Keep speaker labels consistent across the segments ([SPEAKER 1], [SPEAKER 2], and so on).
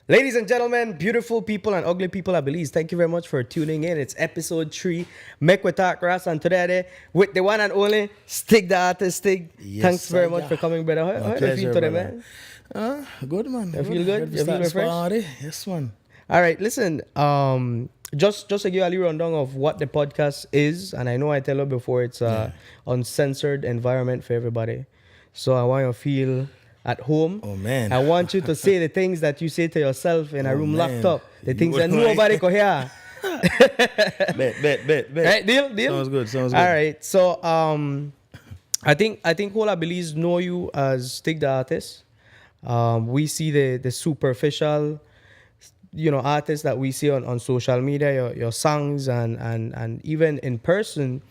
[SPEAKER 1] Ladies and gentlemen, beautiful people and ugly people at Belize, thank you very much for tuning in. It's episode 3. Make we talk Rass, and today with the one and only Stig the artist. Stig,
[SPEAKER 2] Yes,
[SPEAKER 1] thanks very
[SPEAKER 2] sir,
[SPEAKER 1] much
[SPEAKER 2] yeah.
[SPEAKER 1] for coming, brother. How
[SPEAKER 2] My
[SPEAKER 1] do you
[SPEAKER 2] pleasure,
[SPEAKER 1] feel today,
[SPEAKER 2] brother.
[SPEAKER 1] man?
[SPEAKER 2] Good, man.
[SPEAKER 1] You feel good? You feel refreshed?
[SPEAKER 2] Yes, man.
[SPEAKER 1] All right, listen. Just to give you a little rundown of what the podcast is, and I know I tell you before, it's uncensored environment for everybody. So I want you to feel at home.
[SPEAKER 2] Oh, man.
[SPEAKER 1] I want you to say the things that you say to yourself in a room
[SPEAKER 2] man.
[SPEAKER 1] locked up. The
[SPEAKER 2] You
[SPEAKER 1] things that
[SPEAKER 2] were
[SPEAKER 1] nobody could hear.
[SPEAKER 2] Bet.
[SPEAKER 1] Right, deal?
[SPEAKER 2] Sounds good.
[SPEAKER 1] All right. So I think whole I Belize know you as Stig the artist. We see the superficial, artists that we see on social media, your songs and even in person,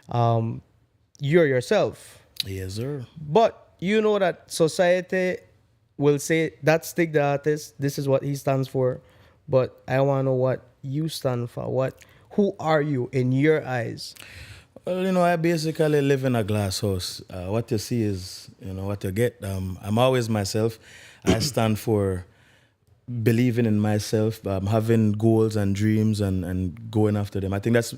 [SPEAKER 1] you're yourself.
[SPEAKER 2] Yes, sir.
[SPEAKER 1] But you know that society will say that's Stig the artist. This is what he stands for. But I want to know what you stand for. Who are you in your eyes?
[SPEAKER 2] Well, I basically live in a glass house. What you see is, what you get. I'm always myself. I stand for believing in myself, having goals and dreams and going after them. I think that's,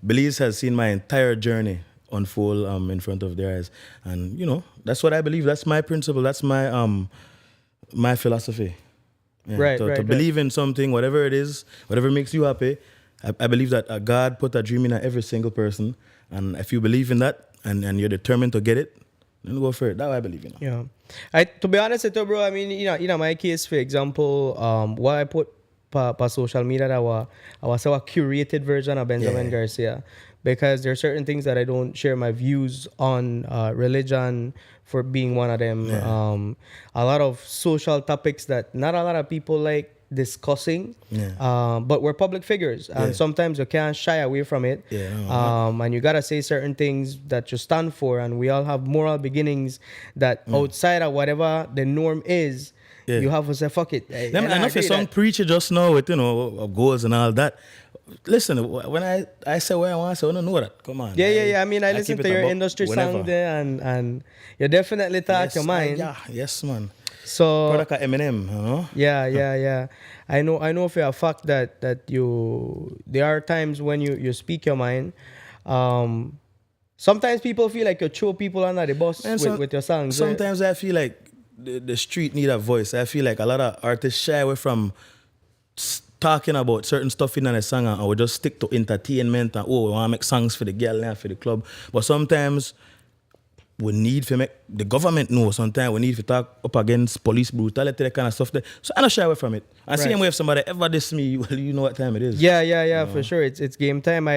[SPEAKER 2] Belize has seen my entire journey unfold in front of their eyes. And, that's what I believe. That's my principle. That's my philosophy. Yeah,
[SPEAKER 1] Right.
[SPEAKER 2] to believe in something, whatever it is, whatever makes you happy. I believe that God put a dream in every single person. And if you believe in that and you're determined to get it, then go for it. That's what I believe in.
[SPEAKER 1] Yeah. To be honest with you, bro, I mean, in my case, for example, what I put pa social media that I was a curated version of Benjamin Garcia, because there are certain things that I don't share my views on, religion for being one of them.
[SPEAKER 2] Yeah.
[SPEAKER 1] A lot of social topics that not a lot of people like discussing, but we're public figures, and sometimes you can't shy away from it. And you gotta say certain things that you stand for, and we all have moral beginnings that outside of whatever the norm is, you have to say fuck it.
[SPEAKER 2] Them, I know if some preacher just now with goals and all that. Listen, when I say what I want to say, I don't know that. Come on.
[SPEAKER 1] I mean, I listen
[SPEAKER 2] keep
[SPEAKER 1] to
[SPEAKER 2] it
[SPEAKER 1] your
[SPEAKER 2] above
[SPEAKER 1] industry
[SPEAKER 2] whenever.
[SPEAKER 1] song there, and you definitely talk your mind.
[SPEAKER 2] Yes, man.
[SPEAKER 1] So
[SPEAKER 2] Product of Eminem,
[SPEAKER 1] Yeah. I know for a fact that there are times when you speak your mind. Sometimes people feel like you throw people under the bus with your songs.
[SPEAKER 2] Sometimes I feel like the street need a voice. I feel like a lot of artists shy away from talking about certain stuff in a song, and we just stick to entertainment and we want to make songs for the girl and for the club. But sometimes we need to make the government know. Sometimes we need to talk up against police brutality, that kind of stuff there. So I don't shy away from it. And same way if somebody ever diss me, well, you know what time it is.
[SPEAKER 1] Yeah, for sure. It's game time.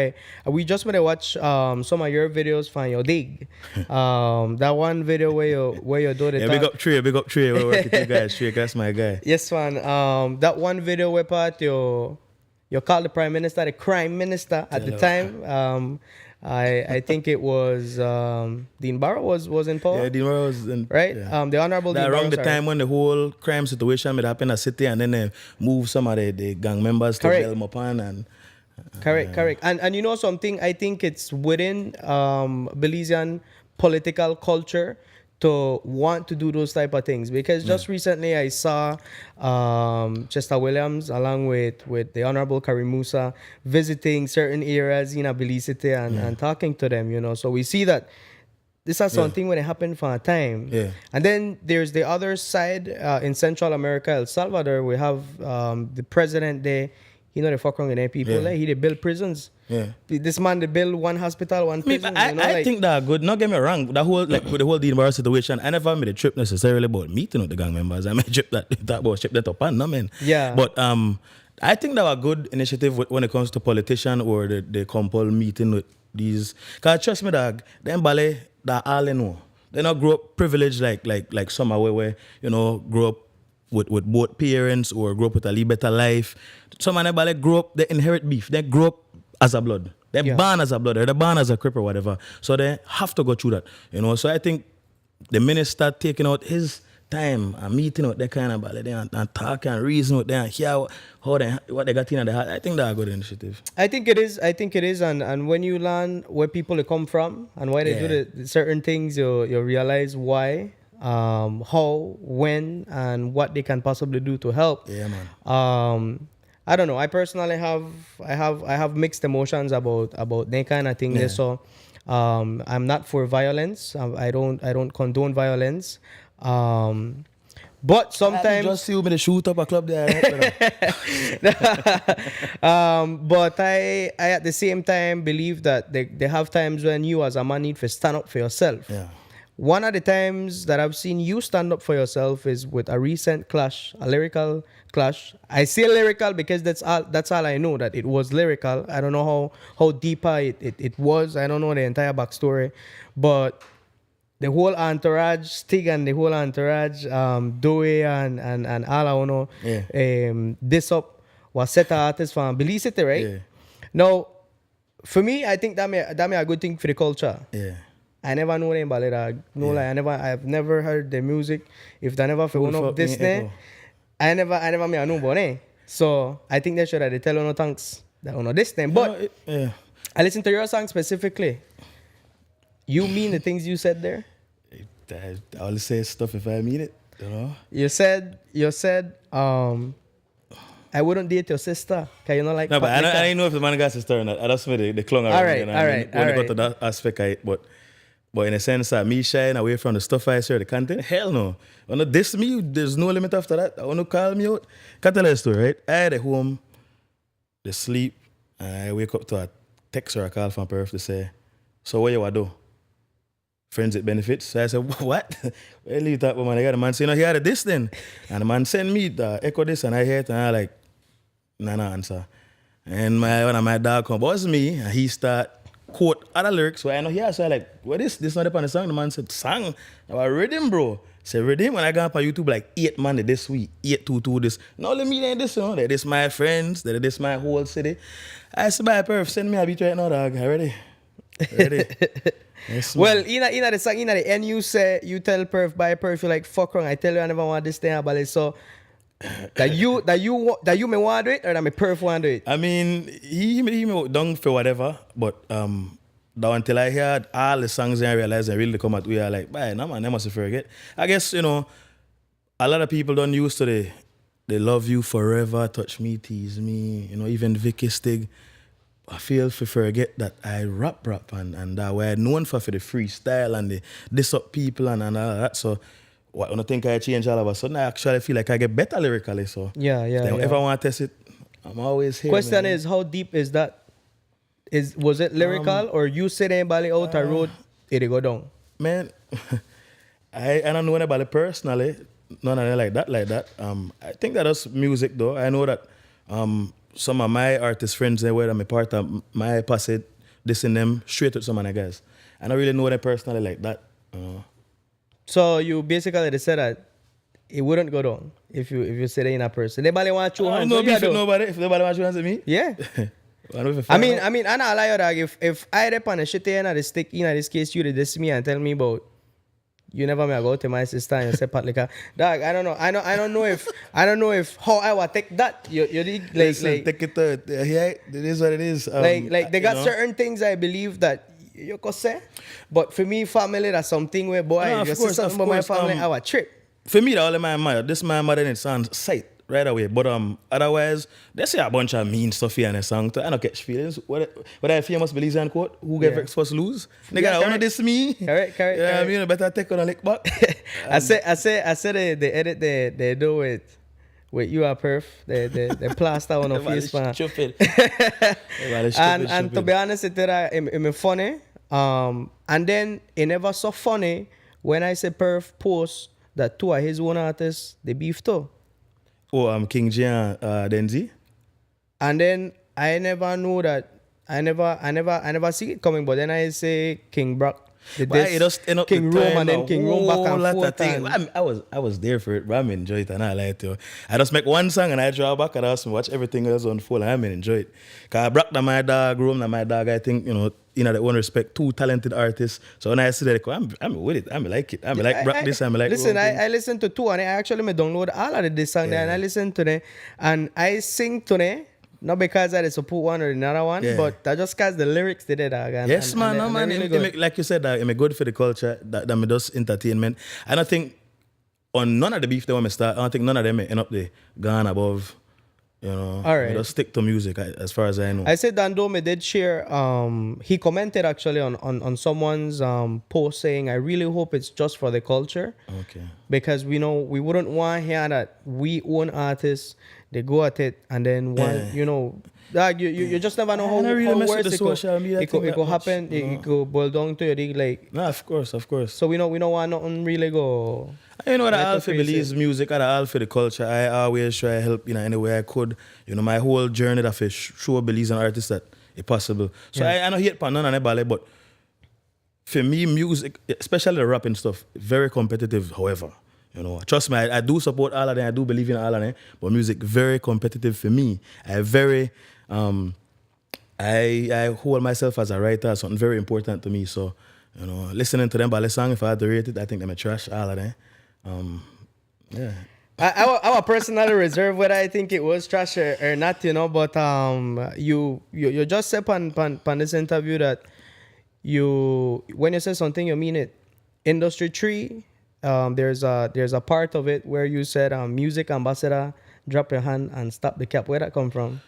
[SPEAKER 1] We just want to watch some of your videos from your dig. That one video where you do the
[SPEAKER 2] big up Trey. We work with you guys. Trey, that's my guy.
[SPEAKER 1] Yes, man. That one video where part you called the prime minister the crime minister at the time. I think it was Dean Barrow was in power.
[SPEAKER 2] Yeah, Dean Barrow was in.
[SPEAKER 1] Right?
[SPEAKER 2] Yeah.
[SPEAKER 1] The Honorable Dean Barrow.
[SPEAKER 2] Around the time when the whole crime situation would happen in the city, and then they move some of the gang members to bail them upon. And,
[SPEAKER 1] correct. And you know something, I think it's within Belizean political culture to want to do those type of things, because just recently I saw Chester Williams along with the Honorable Karim Musa visiting certain areas in Belize City and talking to them, so we see that this is something when it happened for a time. And then there's the other side, in Central America, El Salvador, we have the president there. The fuck wrong with them people. Like, he did build prisons. This man they build one hospital, one prison.
[SPEAKER 2] I think that good. Not get me wrong. The whole with the whole Dean Barrow situation, I never made a trip necessarily about meeting with the gang members. I made a trip that about ship that up and no man.
[SPEAKER 1] Yeah.
[SPEAKER 2] But I think that was a good initiative when it comes to politician or the compul meeting with these. Cause trust me, dog, them ballet that all they know. They not grow up privileged like some are where grow up with both parents or grow up with a little better life. Some of them grow up, they inherit beef. They grow up as a blood. They're born as a blood, or they're born as a crip or whatever. So they have to go through that. So I think the minister taking out his time and meeting with that kind of ballet and talking and reason with them and hear what they got in their heart. I think that's a good initiative.
[SPEAKER 1] I think it is. And when you learn where people come from and why they do the certain things, you realize why. how, when, and what they can possibly do to help.
[SPEAKER 2] Yeah, man.
[SPEAKER 1] I don't know. I personally have mixed emotions about that kind of thing.
[SPEAKER 2] Yeah.
[SPEAKER 1] There. So I'm not for violence. I don't condone violence. But
[SPEAKER 2] I
[SPEAKER 1] sometimes
[SPEAKER 2] just see you to shoot up a club there.
[SPEAKER 1] but I at the same time believe that they have times when you as a man need to stand up for yourself.
[SPEAKER 2] Yeah.
[SPEAKER 1] One of the times that I've seen you stand up for yourself is with a recent clash, a lyrical clash. I say lyrical because that's all I know, that it was lyrical. I don't know how deeper it was. I don't know the entire backstory. But the whole entourage, Stig and the whole entourage, Doe and all I know, this up was set artists from Belize City, right?
[SPEAKER 2] Yeah.
[SPEAKER 1] Now, for me, I think that may a good thing for the culture.
[SPEAKER 2] Yeah.
[SPEAKER 1] I never know them ballet dog. No lie, I've never heard the music. If they never
[SPEAKER 2] Who
[SPEAKER 1] one
[SPEAKER 2] the
[SPEAKER 1] up
[SPEAKER 2] fuck
[SPEAKER 1] this
[SPEAKER 2] me
[SPEAKER 1] day,
[SPEAKER 2] echo?
[SPEAKER 1] I never me a know about it. So I think they should have tell no thanks that no this thing. But
[SPEAKER 2] Yeah.
[SPEAKER 1] I listen to your song specifically. You mean the things you said there?
[SPEAKER 2] I always say stuff if I mean it, you know.
[SPEAKER 1] You said I wouldn't date your sister. Cause you know like
[SPEAKER 2] No, but I
[SPEAKER 1] Paprika.
[SPEAKER 2] don't know if the man got sister or not. I just made the clung around.
[SPEAKER 1] Alright,
[SPEAKER 2] you know,
[SPEAKER 1] alright,
[SPEAKER 2] when it got
[SPEAKER 1] alright.
[SPEAKER 2] to that aspect, but in a sense that me shying away from the stuff I say, the content, hell no. When you diss me, there's no limit after that. I want to call me out. Can tell you a story, right? I had at home, they sleep, and I wake up to a text or a call from Perth to say, so what you want to do? Friends with benefits. So I said, what? Well, you talk about, man. I got a man saying, no, he had a this then. And the man sent me the echo this, and I heard it, and I like, no answer. And one of my dog come, was me, and he start quote other lyrics. So I know here, so I like, what is this? Not up on the song. The man said, song? I rhythm, bro. Say rhythm. When I got up on YouTube, like 8 man this week, 822 this. No, let me like this, you know. This my friends, this my whole city. I said, bye, Perf, send me a beat right now, dog. I ready? Yes,
[SPEAKER 1] Well, in the song, in the end, you say, you tell Perf, by Perf, you like, fuck wrong. I tell you I never want this thing about it. So, that you may want to do it, or that me Perf want to do it?
[SPEAKER 2] I mean, he may done for whatever, but that until I heard all the songs and I realized they really come out, we are like, bye, no man, they must forget. I guess, you know, a lot of people don't use to they love you forever, touch me, tease me, you know, even Vicky Stig. I feel for forget that I rap and that way I'm known for the freestyle and the diss up people and all that. So I don't think I change all of a sudden. I actually feel like I get better lyrically. So
[SPEAKER 1] Yeah.
[SPEAKER 2] if I want to test it, I'm always here.
[SPEAKER 1] Question
[SPEAKER 2] man.
[SPEAKER 1] is, how deep is that? Was it lyrical, or you said anybody out a road, it go down?
[SPEAKER 2] Man, I don't know anybody personally. None of them like that. I think that is music though. I know that some of my artist friends they were I'm a part of my past dissing them straight to some of the guys. I don't really know them personally like that.
[SPEAKER 1] So you basically said that it wouldn't go down if you say that in a person. Nobody want to
[SPEAKER 2] I
[SPEAKER 1] hands.
[SPEAKER 2] don't know
[SPEAKER 1] What you
[SPEAKER 2] if
[SPEAKER 1] do?
[SPEAKER 2] nobody. If nobody wants to answer me,
[SPEAKER 1] Yeah.
[SPEAKER 2] I
[SPEAKER 1] I mean, I not lie you, dog. If I rep on a shit in the stick, in this case, you did this me and tell me about you never may go to my sister and you say pat like a dog. I don't know. I don't know if how I would take that. You like
[SPEAKER 2] take it to yeah, it is what it is.
[SPEAKER 1] like they got
[SPEAKER 2] you know.
[SPEAKER 1] certain things I believe that you could say, but for me, family that's something where boy,
[SPEAKER 2] No, of
[SPEAKER 1] you say
[SPEAKER 2] course,
[SPEAKER 1] something
[SPEAKER 2] of
[SPEAKER 1] about my
[SPEAKER 2] course,
[SPEAKER 1] family, I would trip.
[SPEAKER 2] For me, all of my mother, this my mother and it's on sight right away. But otherwise, they say a bunch of mean stuff here in a song. I don't catch feelings. What I famous Belizean quote? Who get vexed first lose? Nigga,
[SPEAKER 1] Yeah,
[SPEAKER 2] I wanna
[SPEAKER 1] correct.
[SPEAKER 2] diss me.
[SPEAKER 1] Correct.
[SPEAKER 2] Yeah, I mean, you better take on a lick back.
[SPEAKER 1] I said the edit they do with you are perf, the plaster on the face man.
[SPEAKER 2] Stupid.
[SPEAKER 1] And to be honest, it's funny. And then it never so funny when I say perf post that two of his own artists they beef too.
[SPEAKER 2] Oh, King J and Denzi.
[SPEAKER 1] And then I never know that I never see it coming, but then I say King Brock. King Rome and then King Rome back and forth. And
[SPEAKER 2] I was there for it, but I'm enjoy it and I like it. I just make one song and I draw back and I just watch everything else unfold and I enjoy it. Cause Brock and my dog, Rome and my dog, I think, you know, in that one respect, two talented artists. So when I see that, I'm with it. I like it. I like Brock this, I like
[SPEAKER 1] listen,
[SPEAKER 2] Rome
[SPEAKER 1] I listen to two and I actually me download all of this song there and I listen to them and I sing to them. Not because I support one or another one,
[SPEAKER 2] Yeah.
[SPEAKER 1] but that just because the lyrics they did,
[SPEAKER 2] Yes, man, no, man.
[SPEAKER 1] really
[SPEAKER 2] It
[SPEAKER 1] good.
[SPEAKER 2] make, like you said, that it make good for the culture, that me does entertainment. And I think on none of the beef they want me start, I don't think none of them may end up there, gone above, you know.
[SPEAKER 1] All right.
[SPEAKER 2] Me just stick to music as far as I know.
[SPEAKER 1] I said Dandome did share, he commented actually on someone's post saying, I really hope it's just for the culture.
[SPEAKER 2] Okay.
[SPEAKER 1] Because we know we wouldn't want to hear that we own artists, they go at it and then one, you know, like you just never know how
[SPEAKER 2] really mess with
[SPEAKER 1] worse
[SPEAKER 2] the
[SPEAKER 1] it could,
[SPEAKER 2] social media
[SPEAKER 1] it could,
[SPEAKER 2] thing
[SPEAKER 1] it could
[SPEAKER 2] that much,
[SPEAKER 1] happen,
[SPEAKER 2] you know.
[SPEAKER 1] it could boil down to it, like,
[SPEAKER 2] No, of course, of course.
[SPEAKER 1] so we don't want nothing really go.
[SPEAKER 2] You know, that
[SPEAKER 1] Let
[SPEAKER 2] all
[SPEAKER 1] the
[SPEAKER 2] for
[SPEAKER 1] face
[SPEAKER 2] Belize
[SPEAKER 1] it.
[SPEAKER 2] music, and all for the culture. I always try to help, you know, any way I could. You know, my whole journey that I show Belize and artists that it's possible. So I don't hate none of the ballet, but for me, music, especially the rap and stuff, very competitive, however. You know, trust me, I do support all of them, I do believe in all of them, but music very competitive for me. I hold myself as a writer as something very important to me. So, you know, listening to them ballet song, if I had to rate it, I think I'm trash, all of them. Yeah.
[SPEAKER 1] I was personally reserved whether I think it was trash or not, you know, but you just said on this interview that when you say something, you mean it. Industry 3, there's a part of it where you said music ambassador, drop your hand and stop the cap. Where that come from?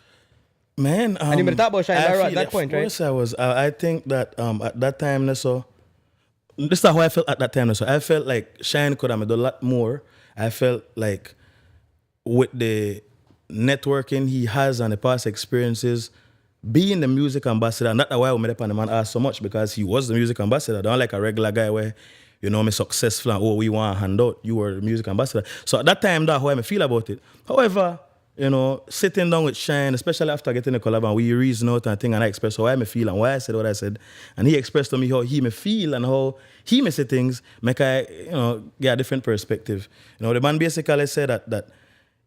[SPEAKER 2] Man,
[SPEAKER 1] And you were talking about Shine
[SPEAKER 2] I
[SPEAKER 1] Barrow at
[SPEAKER 2] feel-
[SPEAKER 1] that point,
[SPEAKER 2] of
[SPEAKER 1] right?
[SPEAKER 2] course I was. I think that at that time, so this is how I felt at that time. So I felt like Shine could have done a lot more. I felt like with the networking he has and the past experiences, being the music ambassador, and that's why I made up on the man asked so much, because he was the music ambassador. Not like a regular guy where, you know, me successful and we want to hand out. You were the music ambassador. So at that time, that's how I feel about it. However, you know, sitting down with Shine, especially after getting the collab, and we reason out and thing, and I expressed how I me feel and why I said what I said, and he expressed to me how he me feel and how he me see things, make I, you know, get a different perspective. You know, the man basically said that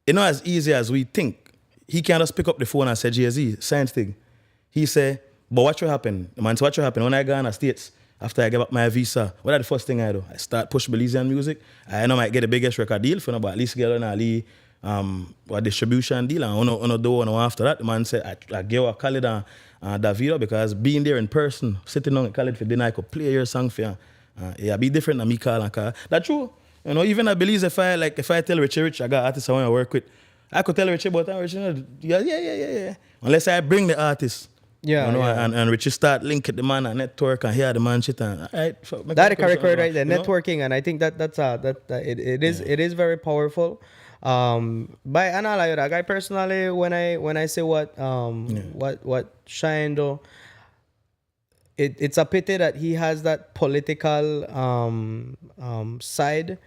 [SPEAKER 2] it's not as easy as we think. He can't just pick up the phone and say, Jay-Z, science thing. He said, but what will happen? The man said, what will happen when I go in the States? After I get back my visa, what are the first thing I do? I start push Belizean music. I know I might get the biggest record deal for no, but at least get on a distribution deal. And on a door and after that, the man said, I give a Khalid and Davido, because being there in person, sitting down at Khalid for dinner, I could play your song for you. Yeah, be different than me call and call. That's true. You know, even I believe if I tell Richie Rich, I got artists I want to work with, I could tell Richie about that. Richie, yeah. Unless I bring the artist.
[SPEAKER 1] Yeah,
[SPEAKER 2] you know,
[SPEAKER 1] yeah.
[SPEAKER 2] And Richie start linking the man and network and hear the man shit and
[SPEAKER 1] That is correct word right there,
[SPEAKER 2] you know?
[SPEAKER 1] networking, and I think it is very powerful. By another guy personally, when I say what Shine do, it's a pity that he has that political side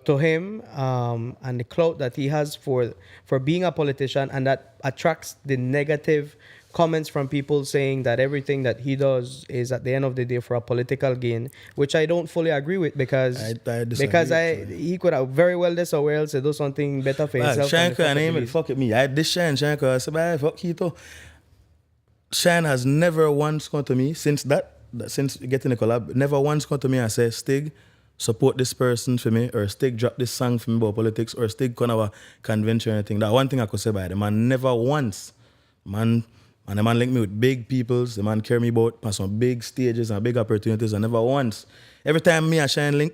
[SPEAKER 1] to him, and the clout that he has for being a politician, and that attracts the negative comments from people saying that everything that he does is at the end of the day for a political gain, which I don't fully agree with, because
[SPEAKER 2] I disagree,
[SPEAKER 1] he could have very well this or else do something better for himself.
[SPEAKER 2] Shanka and him, fuck it me. I did Shine, Shanka. I said, "Bye, fuck Kito." Shine has never once come to me since getting the collab, never once come to me and say, Stig, support this person for me, or Stig drop this song for me about politics, or Stig come have a convention or anything. That one thing I could say by the man, never once. And the man linked me with big peoples. The man carry me about on some big stages and big opportunities, and never once. Every time me and Shine link,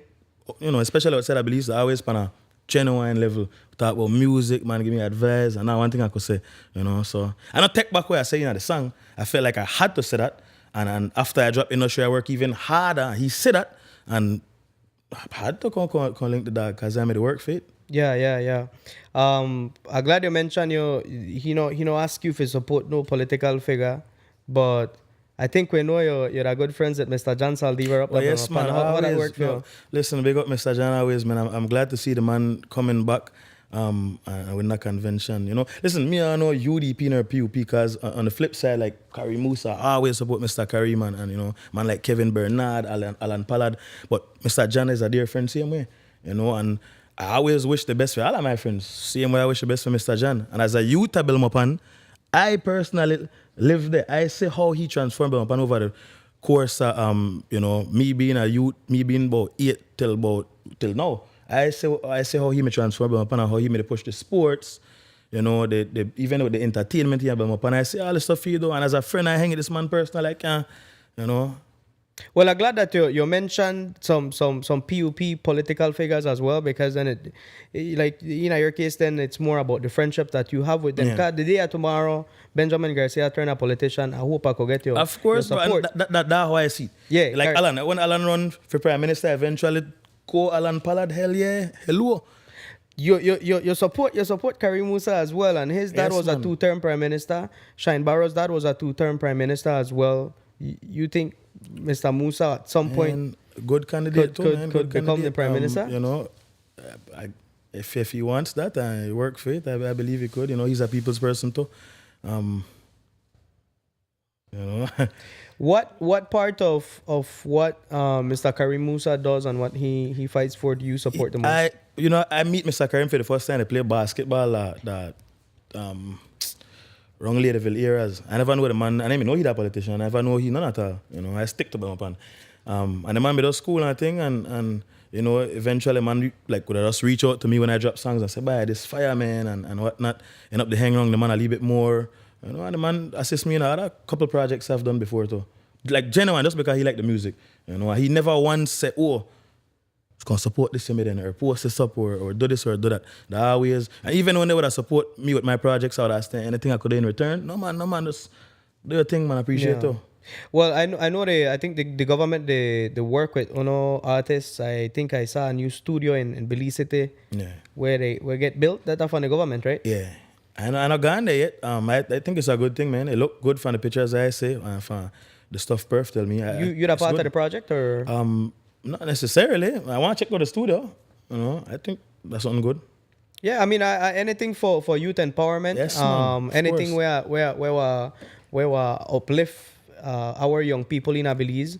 [SPEAKER 2] you know, especially outside of Belize, I always on a genuine level. Talk about music, man, give me advice, and that one thing I could say, you know. So I don't take back what I say in the song. I felt like I had to say that. And after I dropped Industry, I work even harder. He said that, and I had to come link the dog because I made it work for it.
[SPEAKER 1] Yeah. I'm glad you mentioned he know ask you for support no political figure, but I think we know you're a good friends with Mr. John Saldivar up.
[SPEAKER 2] Oh, yes, man.
[SPEAKER 1] How that
[SPEAKER 2] Always,
[SPEAKER 1] work for you?
[SPEAKER 2] listen, big up Mr. John always, man. I'm glad to see the man coming back with that convention. You know, listen, me I know UDP nor PUP, because on the flip side, like Karim Musa, I always support Mr. Karim, and you know, man like Kevin Bernard, Alan Pollard, but Mr. John is a dear friend same way, you know, and I always wish the best for all of my friends. Same way I wish the best for Mr. John. And as a youth at Belmopan, I personally live there. I see how he transformed Belmopan over the course of, you know, me being a youth, me being about 8 till now. I see how he may transform Belmopan and how he may push the sports, You know, they even with the entertainment here, but and I see all the stuff you do, and as a friend, I hang with this man personally, like, you know.
[SPEAKER 1] Well, I'm glad that you mentioned some PUP political figures as well, because then like in your case, then it's more about the friendship that you have with them.
[SPEAKER 2] Yeah.
[SPEAKER 1] 'Cause the day of tomorrow, Benjamin Garcia turn a politician. I hope I could get your
[SPEAKER 2] Of course,
[SPEAKER 1] your
[SPEAKER 2] bro,
[SPEAKER 1] support.
[SPEAKER 2] and that's how I see it.
[SPEAKER 1] Yeah,
[SPEAKER 2] Like
[SPEAKER 1] correct.
[SPEAKER 2] Alan, when Alan run for Prime Minister, eventually go Alan Pollard, hell yeah, hello.
[SPEAKER 1] You support Karim Musa as well, and his dad
[SPEAKER 2] Yes,
[SPEAKER 1] was a
[SPEAKER 2] man.
[SPEAKER 1] 2-term prime minister. Shine Barrow's dad was a 2-term prime minister as well. You think Mr. Musa at some point
[SPEAKER 2] And good candidate too, man.
[SPEAKER 1] could
[SPEAKER 2] Good
[SPEAKER 1] become the
[SPEAKER 2] candidate.
[SPEAKER 1] prime minister?
[SPEAKER 2] You know, if he wants that, I work for it. I believe he could. You know, he's a people's person too. You know,
[SPEAKER 1] What part of what Mr. Karim Musa does and what he fights for do you support the most?
[SPEAKER 2] I meet Mr. Karim for the first time. I play basketball that wrong Ladyville eras. I never know the man. I didn't even know he that politician. I never know he none at all. You know, I stick to him upon. And the man made us school and I think, and you know, eventually man like would just reach out to me when I drop songs and say, "Bye, this fire man and whatnot." End up the hang around the man a little bit more. You know, and the man assist me in other couple projects I've done before too. Like genuine, just because he liked the music. You know, he never once said, "Oh, it's gonna support this then or post this up or do this or do that." They always, and even when they would support me with my projects, I would ask them anything I could do in return. No man, just do your thing, man. I appreciate it too.
[SPEAKER 1] Well, I know I think the government they work with artists. I think I saw a new studio in Belize City
[SPEAKER 2] Yeah.
[SPEAKER 1] where they get built. That's from the government, right?
[SPEAKER 2] Yeah. I'm not gone there yet. I think it's a good thing, man. It look good from the pictures I say. From the stuff Perf tell me.
[SPEAKER 1] You're a
[SPEAKER 2] it's
[SPEAKER 1] part
[SPEAKER 2] good.
[SPEAKER 1] of the project or
[SPEAKER 2] Not necessarily. I want to check out the studio. You know, I think that's something good.
[SPEAKER 1] yeah, I mean, I anything for youth empowerment.
[SPEAKER 2] Yes, man, of
[SPEAKER 1] Anything
[SPEAKER 2] course.
[SPEAKER 1] where we uplift our young people in Belize.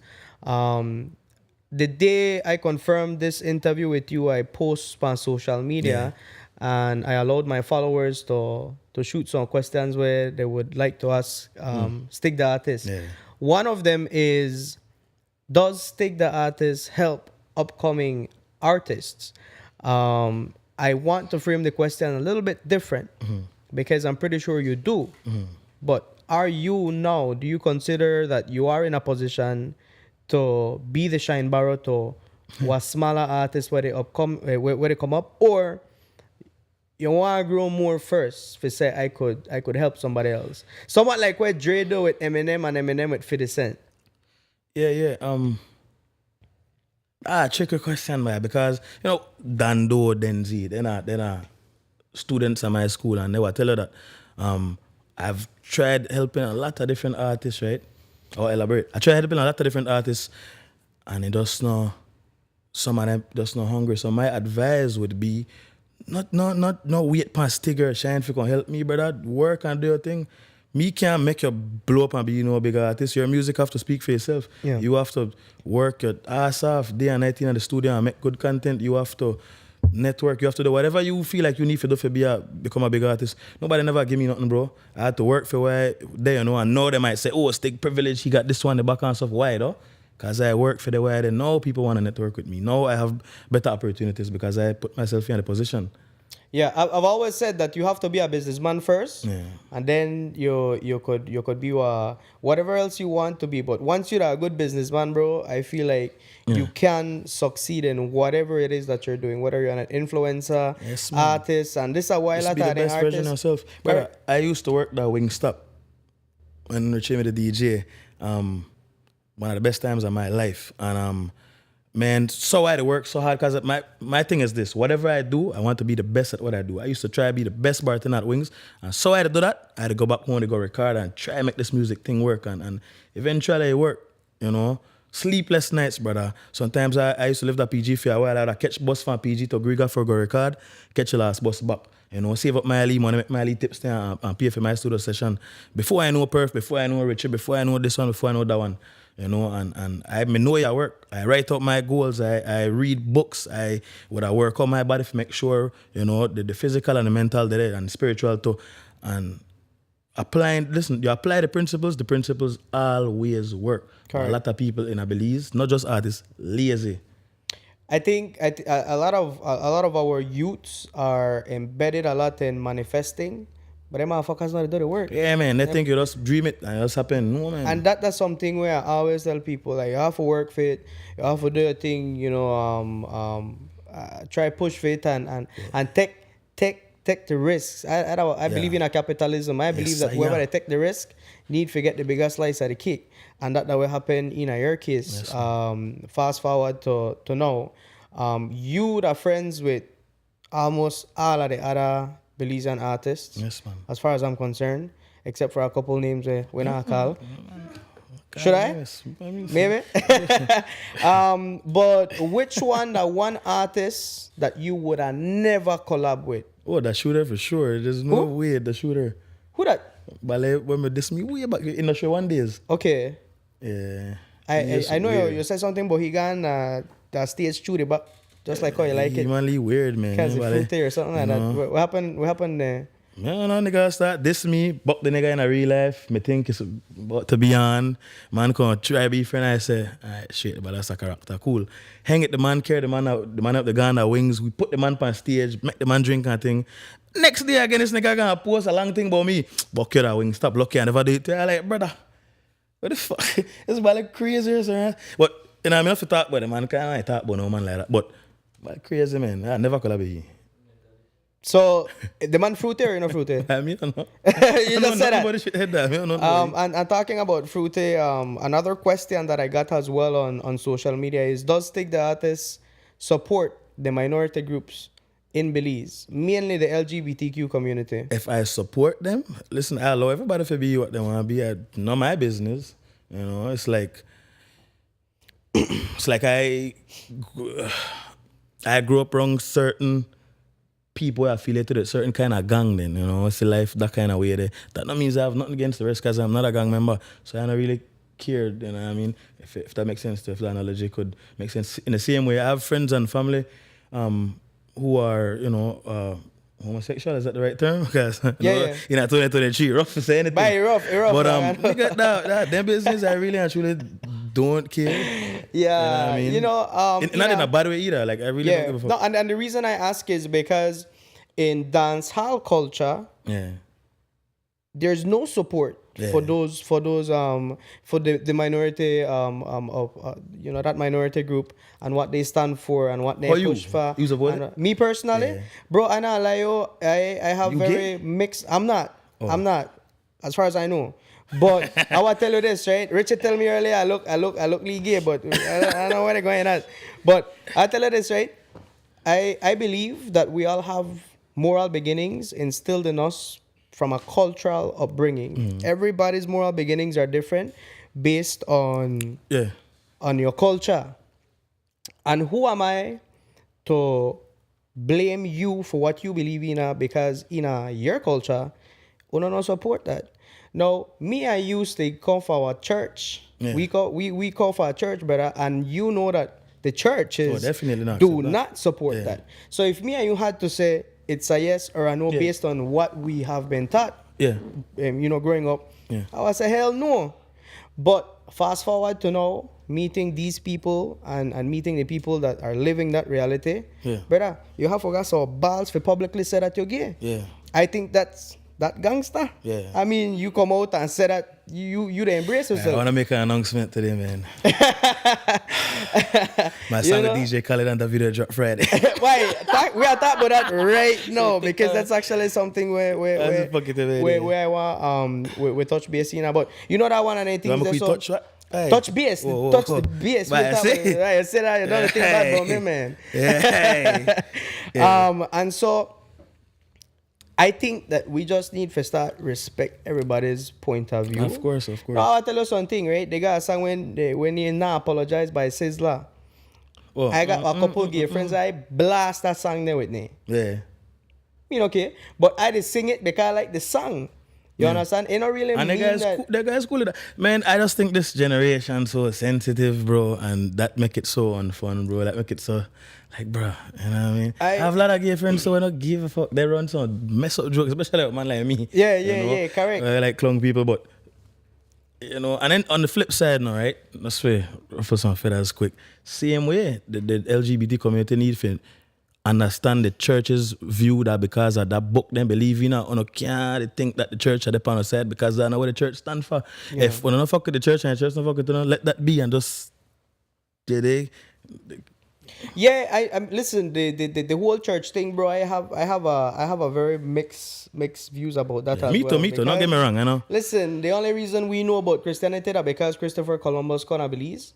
[SPEAKER 1] The day I confirmed this interview with you, I post on social media, and I allowed my followers to shoot some questions where they would like to ask Stig the artist.
[SPEAKER 2] Yeah.
[SPEAKER 1] One of them is, does Stig the artist help upcoming artists? I want to frame the question a little bit different because I'm pretty sure you do. But are you now, do you consider that you are in a position to be the shine barrow to a smaller artist where they come up, or you want to grow more first for say I could help somebody else? Somewhat like what Dre do with Eminem and Eminem with 50 Cent.
[SPEAKER 2] Yeah. Tricky question, man, because you know Dando, Denzi, they're not students at my school, and they will tell you that I've tried helping a lot of different artists, right? Or elaborate. I tried helping a lot of different artists, and it just no. Some of them just not hungry. So my advice would be, not wait past Stig Shine for can help me, brother. Work and do your thing. Me can't make you blow up and be a big artist. Your music have to speak for yourself.
[SPEAKER 1] Yeah.
[SPEAKER 2] You have to work your ass off day and night in the studio and make good content. You have to network. You have to do whatever you feel like you need to do to become a big artist. Nobody never give me nothing, bro. I had to work for where they, and now they might say, "Oh, Stig privilege, he got this one, the back and stuff." Why though? Because I work for the way I didn't know people want to network with me. Now I have better opportunities because I put myself in a position.
[SPEAKER 1] Yeah, I've always said that you have to be a businessman first,
[SPEAKER 2] Yeah.
[SPEAKER 1] and then you could be whatever else you want to be. But once you're a good businessman, bro, I feel like you can succeed in whatever it is that you're doing, whether you're an influencer,
[SPEAKER 2] Yes, man.
[SPEAKER 1] artist, and this is why a
[SPEAKER 2] Just
[SPEAKER 1] lot
[SPEAKER 2] be
[SPEAKER 1] of
[SPEAKER 2] the
[SPEAKER 1] the
[SPEAKER 2] best version of
[SPEAKER 1] artists.
[SPEAKER 2] yourself. Brother, I used to work that Wingstop when we with the DJ. One of the best times of my life. And man, so I had to work so hard because my thing is this: whatever I do, I want to be the best at what I do. I used to try to be the best bartender at Wings, and so I had to do that. I had to go back home to go record and try to make this music thing work, and eventually it worked. You know, sleepless nights, brother. Sometimes I used to live that PG for a while. I'd catch bus from PG to Griga for go record, catch the last bus back. You know, save up my money, make my tips there and pay for my studio session. Before I know Perf, before I know Richard, before I know this one, before I know that one. You know, and I know your work. I write out my goals. I read books. I work on my body to make sure, you know, the physical and the mental there and the spiritual too. And you apply the principles always work.
[SPEAKER 1] Correct.
[SPEAKER 2] A lot of people in Belize, not just artists, lazy.
[SPEAKER 1] I think a lot of our youths are embedded a lot in manifesting, but them motherfuckers not do the work.
[SPEAKER 2] Yeah, man. They think you just dream it and it just happen. No, man.
[SPEAKER 1] And that's something where I always tell people like you have to work for it, you have to do your thing, try push for it and take the risks. I believe in a capitalism. I believe that whoever they take the risk need to get the bigger slice of the cake, and that will happen in your case.
[SPEAKER 2] Yes,
[SPEAKER 1] Fast forward to now, you are friends with almost all of the other Belizean artists.
[SPEAKER 2] Yes, man.
[SPEAKER 1] As far as I'm concerned, except for a couple names we're not call. Should I?
[SPEAKER 2] Yes.
[SPEAKER 1] Maybe. But which one artist that you would have never collab with?
[SPEAKER 2] Oh, the shooter for sure. There's no way the shooter.
[SPEAKER 1] Who that?
[SPEAKER 2] But like, when we diss me way back in the show one days.
[SPEAKER 1] Okay.
[SPEAKER 2] Yeah.
[SPEAKER 1] I know you said something, but he gone the stage shooter, but just like how you like it.
[SPEAKER 2] Humanly weird, man.
[SPEAKER 1] Because it's fruity or something like that. What happened there?
[SPEAKER 2] No, nigga start diss me, buck the nigga in a real life. Me think it's about to be on. Man come try be friend. I say, alright, shit, but that's a character. Cool. Hang it, the man carry the man up the gun, the wings. We put the man on stage, make the man drink and thing. Next day again, this nigga gonna post a long thing about me. Buck your wing, stop lucky, I never do it. I like, brother, what the fuck? It's about like crazy, sir. But you know, I mean, if you talk about the man, I talk about no man like that. But crazy man, I never could have been.
[SPEAKER 1] So the man fruity or you know fruity?
[SPEAKER 2] I mean, I don't know.
[SPEAKER 1] You just said that. And talking about fruity, another question that I got as well on social media is: does Stig the artist support the minority groups in Belize, mainly the LGBTQ community?
[SPEAKER 2] If I support them, listen, I allow everybody to be what they want to be. Not my business. You know, it's like I grew up around certain people affiliated with certain kind of gang then, you know, it's a life that kind of way there. That not means I have nothing against the rest because I'm not a gang member. So I don't really care, you know what I mean? If that makes sense, if the analogy could make sense. In the same way, I have friends and family who are, homosexual, is that the right term? Because
[SPEAKER 1] yeah.
[SPEAKER 2] You know, 2023, rough to say anything.
[SPEAKER 1] Bye, rough.
[SPEAKER 2] But that them business, I really actually don't care.
[SPEAKER 1] Yeah,
[SPEAKER 2] you know what I mean? Not in a bad way either. Like I really don't give a fuck.
[SPEAKER 1] No, and the reason I ask is because in dance hall culture, there's no support for the minority that minority group and what they stand for and what they push for.
[SPEAKER 2] You support
[SPEAKER 1] me personally, bro, I know like I have very mixed. I'm not. As far as I know. But I will tell you this, right? Richard told me earlier I look gay, but I don't know where they're going at. But I tell you this, right? I believe that we all have moral beginnings instilled in us from a cultural upbringing. Everybody's moral beginnings are different based on your culture. And who am I to blame you for what you believe in? Because in your culture, we don't support that. Now, me and you stay come for our church. Yeah. We call for our church, brother, and you know that the churches
[SPEAKER 2] definitely
[SPEAKER 1] not support that. So if me and you had to say it's a yes or a no based on what we have been taught, growing up, I would say hell no. But fast forward to now, meeting these people and meeting the people that are living that reality, brother, you have forgot some balls for publicly say that you're gay.
[SPEAKER 2] Yeah.
[SPEAKER 1] I think that's that gangster.
[SPEAKER 2] Yeah.
[SPEAKER 1] I mean, you come out and say that you embrace yourself.
[SPEAKER 2] I want to make an announcement today, man. My song with DJ Khaled and the video drop Friday.
[SPEAKER 1] Why? We are talking about that right now because that's actually something where I want we touch base in about. You know that one and I think that's so. Touch base. Touch the base. I say that you don't think about me, man. And so I think that we just need to start respect everybody's point of view.
[SPEAKER 2] Of course.
[SPEAKER 1] Now, I'll tell you something, right? They got a song when they not apologize by Sizzler. I got a couple gay friends, I blast that song there with me.
[SPEAKER 2] Yeah.
[SPEAKER 1] You know, okay? But I just sing it because I like the song. You understand? It don't really
[SPEAKER 2] and
[SPEAKER 1] mean that...
[SPEAKER 2] the guy's cool with that. Man, I just think this generation so sensitive, bro, and that make it so unfun, bro. That make it so... Like, bro, you know what I mean? I have a lot of gay friends, so I don't give a fuck. They run some mess up jokes, especially a man like me.
[SPEAKER 1] Yeah, correct.
[SPEAKER 2] Like clown people, but You know, and then on the flip side, no, right? That's why for some feathers quick. Same way, the LGBT community need to understand the church's view that because of that book they believe in, or no can't they think that the church are the on the side because they know what the church stand for.
[SPEAKER 1] Yeah.
[SPEAKER 2] If we don't fuck with the church and the church don't fuck with it, let that be and just they
[SPEAKER 1] Yeah, I listen. The whole church thing, bro. I have a very mixed views about that as
[SPEAKER 2] me
[SPEAKER 1] well.
[SPEAKER 2] too. Don't get me wrong, you know.
[SPEAKER 1] Listen, the only reason we know about Christianity that because Christopher Columbus come to Belize,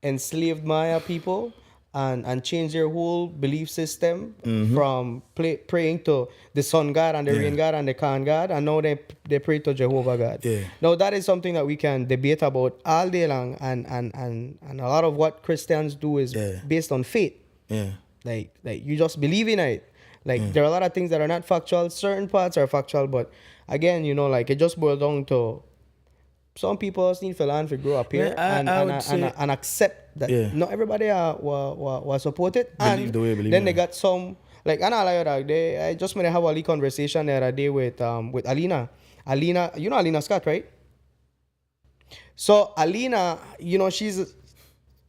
[SPEAKER 1] enslaved Maya people, and changed their whole belief system from praying to the sun god and the rain god and the corn god, and now they pray to Jehovah God.
[SPEAKER 2] Yeah.
[SPEAKER 1] Now that is something that we can debate about all day long, and a lot of what Christians do is based on faith.
[SPEAKER 2] Yeah.
[SPEAKER 1] Like you just believe in it. Like there are a lot of things that are not factual. Certain parts are factual, but again, you know, like it just boils down to some people just need to learn to grow up here and accept that not everybody was supported. And then they got some like I know like I just want to have a little conversation the other day with Alina. Alina, you know Alina Scott, right? So Alina, you know, she's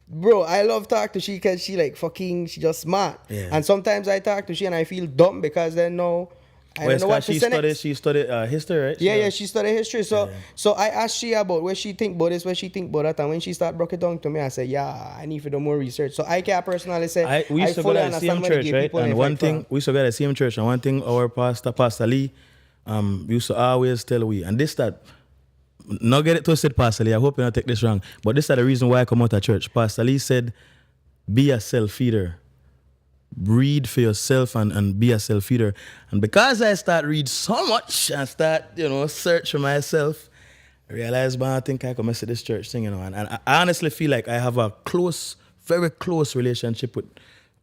[SPEAKER 1] bro, I love talk to she because she like fucking she just smart.
[SPEAKER 2] Yeah.
[SPEAKER 1] And sometimes I talk to she and I feel dumb because then no I don't know what to say next.
[SPEAKER 2] She studied history, right?
[SPEAKER 1] Yeah, she studied history. So I asked she about what she think about this, what she think about that, and when she start broke it down to me, I said, yeah, I need to do more research. So I can personally say
[SPEAKER 2] we used to go to the same church, right? And one thing we used to go to the same church, and one thing our Pastor Lee, used to always tell we, and this that. Not get it twisted, Pastor Lee. I hope you don't take this wrong. But this is the reason why I come out of church. Pastor Lee said, be a self-feeder. Read for yourself and be a self-feeder. And because I start read so much and start, you know, search for myself, I realize, man, I think I can mess with this church thing, you know. And I honestly feel like I have a close, very close relationship with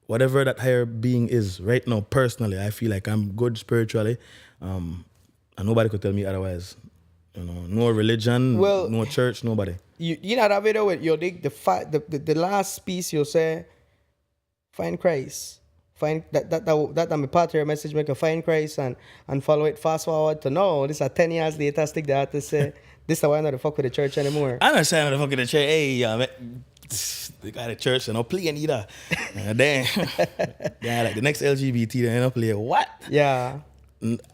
[SPEAKER 2] whatever that higher being is right now. Personally, I feel like I'm good spiritually. And nobody could tell me otherwise. You know, no religion, no church, nobody.
[SPEAKER 1] You know that video with your dig the last piece you say, find Christ. Find that I'm a part of your message, make a find Christ and follow it fast forward to no, this is 10 years later, Stig the artist say, this is why I'm not the fuck with the church anymore.
[SPEAKER 2] I'm not saying I'm the fuck with the church. Hey, they got a church and not playing either. Then like the next LGBT they not play what?
[SPEAKER 1] Yeah.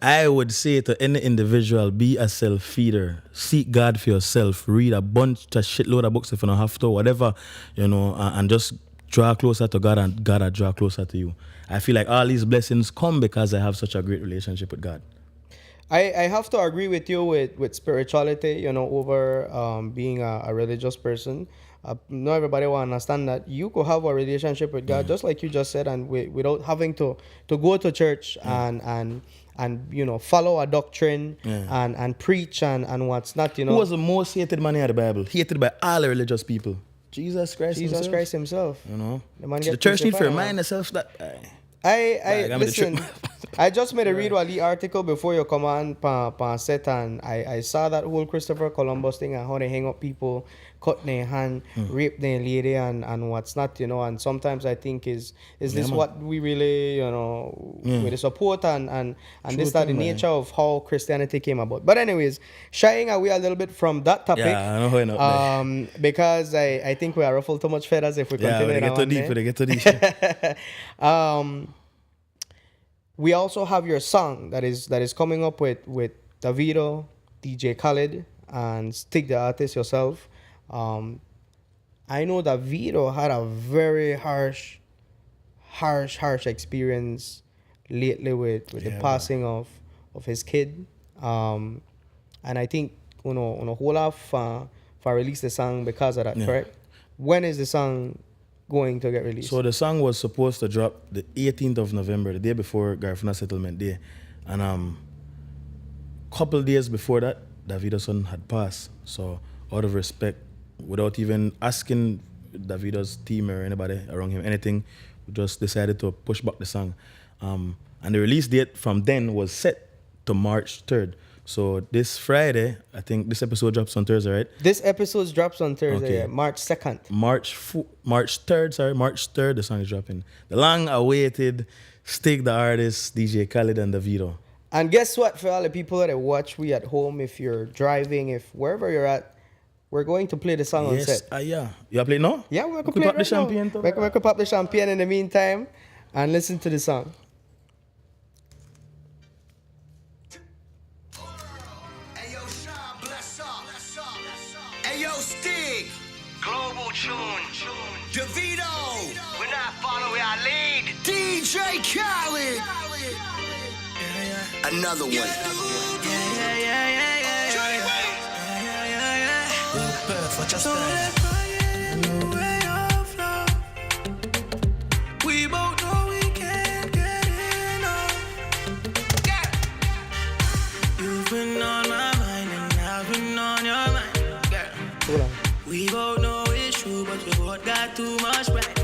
[SPEAKER 2] I would say to any individual, be a self-feeder. Seek God for yourself. Read a bunch of shitload of books if you don't have to, whatever, you know, and just draw closer to God and God will draw closer to you. I feel like all these blessings come because I have such a great relationship with God.
[SPEAKER 1] I have to agree with you with spirituality, you know, over being a religious person. Not everybody will understand that you could have a relationship with God, just like you just said, and without having to go to church and you know follow a doctrine and preach and what's not, you know.
[SPEAKER 2] Who was the most hated man in the Bible? Hated by all the religious people. Jesus Christ
[SPEAKER 1] himself.
[SPEAKER 2] You know,
[SPEAKER 1] the
[SPEAKER 2] church need to remind themselves that.
[SPEAKER 1] I listen. I just made a read a article before you come on set, and I saw that whole Christopher Columbus thing and how they hang up people, cut their hand, rape their lady and what's not, you know. And sometimes I think is this what we really, you know, with the support and this that the nature of how Christianity came about. But anyways, shying away a little bit from that topic.
[SPEAKER 2] Yeah, I know not
[SPEAKER 1] because I think we are ruffled too much feathers if we continue.
[SPEAKER 2] They get too deep.
[SPEAKER 1] We also have your song that is coming up with Davido, DJ Khaled, and Stig the artist yourself. I know that Davido had a very harsh experience lately with the passing of his kid. And I think you know whole lot for release the song because of that, correct? When is the song going to get released?
[SPEAKER 2] So the song was supposed to drop the 18th of November, the day before Garifuna Settlement Day. And couple days before that, Davido's son had passed. So out of respect, without even asking Davido's team or anybody around him anything, we just decided to push back the song. And the release date from then was set to March 3rd. So this Friday, I think this episode drops on Thursday, right?
[SPEAKER 1] This episode drops on Thursday, March 2nd.
[SPEAKER 2] March 3rd, the song is dropping. The long-awaited Stig the artist, DJ Khaled and Davido.
[SPEAKER 1] And guess what, for all the people that watch we at home, if you're driving, if wherever you're at, we're going to play the song on
[SPEAKER 2] Yes,
[SPEAKER 1] set.
[SPEAKER 2] yeah. You are playing now?
[SPEAKER 1] Yeah, we're going to
[SPEAKER 2] Could
[SPEAKER 1] play
[SPEAKER 2] pop
[SPEAKER 1] it
[SPEAKER 2] the
[SPEAKER 1] right
[SPEAKER 2] champagne
[SPEAKER 1] now.
[SPEAKER 2] too?
[SPEAKER 1] We could pop the champagne in the meantime and listen to the song.
[SPEAKER 3] Ayo, Stig, Global Tune, DeVito, we're not following our lead. DJ Khaled, another one. We both know we can't get enough. You've been on my mind and I've been on your mind.
[SPEAKER 1] Hold on.
[SPEAKER 3] We both know it's true, but we both got too much pride.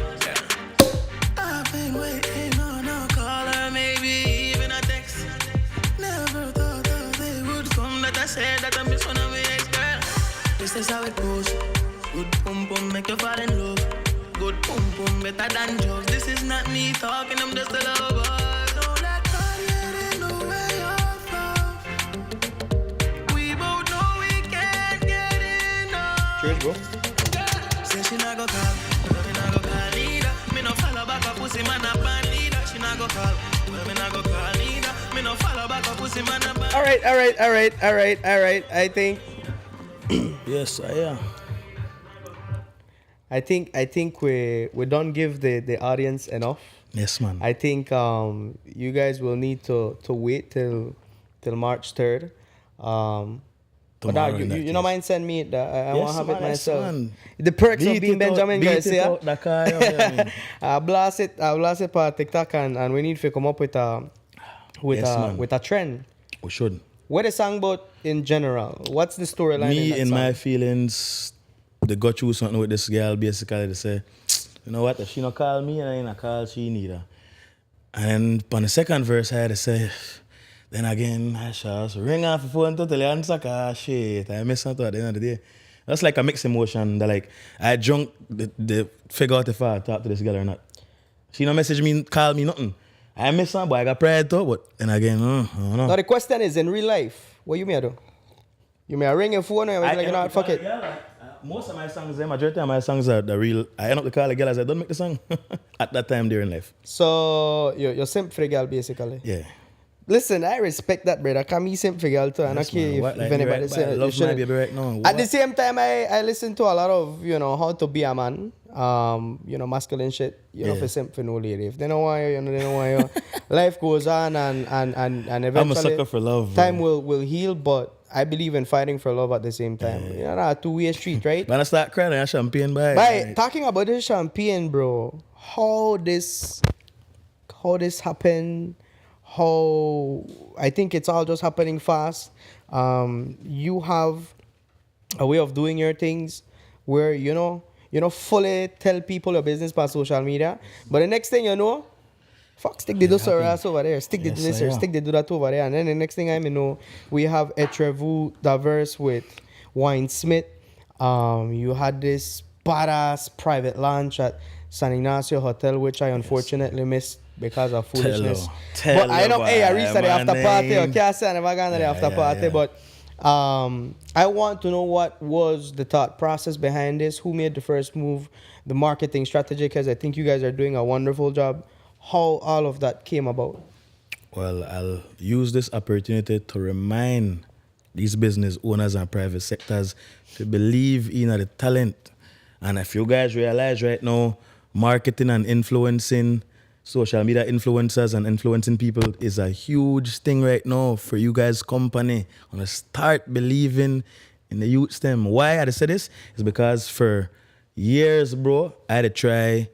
[SPEAKER 3] I've been waiting on a call or maybe even a text. Never thought that they would come, that I said that I miss one of my ex-girl. This is how it goes. Good pum pum make you fall in love. Good pum pum better than drugs. This is not me talking, I'm just a lover. Don't let God get in the way of love. We both know we can't get enough.
[SPEAKER 1] Cheers, bro.
[SPEAKER 3] Say she not go call, me not go call neither. Me no follow back a pussy man a band leader. She not go call, me not go call neither. Me no follow back a pussy man a band.
[SPEAKER 1] All right. I think
[SPEAKER 2] Yes, yeah.
[SPEAKER 1] we don't give the audience enough.
[SPEAKER 2] Yes, man.
[SPEAKER 1] I think you guys will need to wait till March 3rd. But
[SPEAKER 2] Tomorrow,
[SPEAKER 1] you
[SPEAKER 2] in that
[SPEAKER 1] you don't
[SPEAKER 2] case.
[SPEAKER 1] mind send me it. I
[SPEAKER 2] Yes,
[SPEAKER 1] want to have it
[SPEAKER 2] man, yes,
[SPEAKER 1] myself.
[SPEAKER 2] man.
[SPEAKER 1] The perks of
[SPEAKER 2] Beat
[SPEAKER 1] being
[SPEAKER 2] it out,
[SPEAKER 1] Benjamin
[SPEAKER 2] beat it
[SPEAKER 1] Garcia.
[SPEAKER 2] out, Dakar, yeah, man.
[SPEAKER 1] I blast it for TikTok and we need to come up with a
[SPEAKER 2] Yes, man.
[SPEAKER 1] with a trend.
[SPEAKER 2] We should.
[SPEAKER 1] What is song about in general? What's the storyline?
[SPEAKER 2] Me,
[SPEAKER 1] in
[SPEAKER 2] in
[SPEAKER 1] that
[SPEAKER 2] my
[SPEAKER 1] song?
[SPEAKER 2] feelings, they got through something with this girl. Basically, they say, you know what? If she not call me, and I not call she neither. And on the second verse, I had to say, then again, I shall ring off the phone to tell you answer. Cause shit, I miss something at the end of the day. That's like a mixed emotion. That like I drunk the figure out if I talk to this girl or not. She no message me, call me nothing. I miss her, but I got pride too. But then again, I don't know.
[SPEAKER 1] Now the question is, in real life, what you may do? You may ring your phone or you may be like, you know what, fuck it.
[SPEAKER 2] Most of my songs, the majority of my songs are the real. I end up to call a girl as I don't make the song at that time during life.
[SPEAKER 1] So you're simp for the girl basically.
[SPEAKER 2] Yeah.
[SPEAKER 1] Listen, I respect that, brother. Come me simp for girl too. I don't
[SPEAKER 2] Yes,
[SPEAKER 1] care
[SPEAKER 2] man.
[SPEAKER 1] if,
[SPEAKER 2] What, like
[SPEAKER 1] if
[SPEAKER 2] me
[SPEAKER 1] anybody
[SPEAKER 2] right,
[SPEAKER 1] say
[SPEAKER 2] I
[SPEAKER 1] you
[SPEAKER 2] love my
[SPEAKER 1] shouldn't.
[SPEAKER 2] baby right now.
[SPEAKER 1] At the
[SPEAKER 2] What?
[SPEAKER 1] same time, I listen to a lot of, how to be a man. Masculine shit,
[SPEAKER 2] Yeah.
[SPEAKER 1] for simp for no lady. If they know why they know why life goes on and eventually
[SPEAKER 2] I'm a sucker for love, bro.
[SPEAKER 1] time will heal, but I believe in fighting for love at the same time. You know, a two-way street, right?
[SPEAKER 2] When I start crying, I champagne by.
[SPEAKER 1] But talking about this champagne, bro, how this happened, how I think it's all just happening fast. You have a way of doing your things where you know fully tell people your business by social media, but the next thing you know, fuck, Stig did this or Rass over there, Stig did
[SPEAKER 2] Yes,
[SPEAKER 1] this
[SPEAKER 2] I
[SPEAKER 1] or
[SPEAKER 2] am.
[SPEAKER 1] Stig did do that over there, and then the next thing I know, we have Etrevu diverse with Wine Smith. You had this badass private lunch at San Ignacio Hotel, which I unfortunately missed because of foolishness.
[SPEAKER 2] Tell
[SPEAKER 1] But I know,
[SPEAKER 2] you
[SPEAKER 1] hey, I
[SPEAKER 2] why,
[SPEAKER 1] reached the
[SPEAKER 2] my
[SPEAKER 1] after party. I
[SPEAKER 2] name.
[SPEAKER 1] can't say I never gone to the after party,
[SPEAKER 2] yeah.
[SPEAKER 1] but I want to know what was the thought process behind this. Who made the first move, the marketing strategy? Because I think you guys are doing a wonderful job. How all of that came about?
[SPEAKER 2] Well, I'll use this opportunity to remind these business owners and private sectors to believe in the talent. And if you guys realize right now, marketing and influencing, social media influencers and influencing people is a huge thing right now for you guys' company. Want to start believing in the youth STEM. Why I say this is because for years, bro, I had to try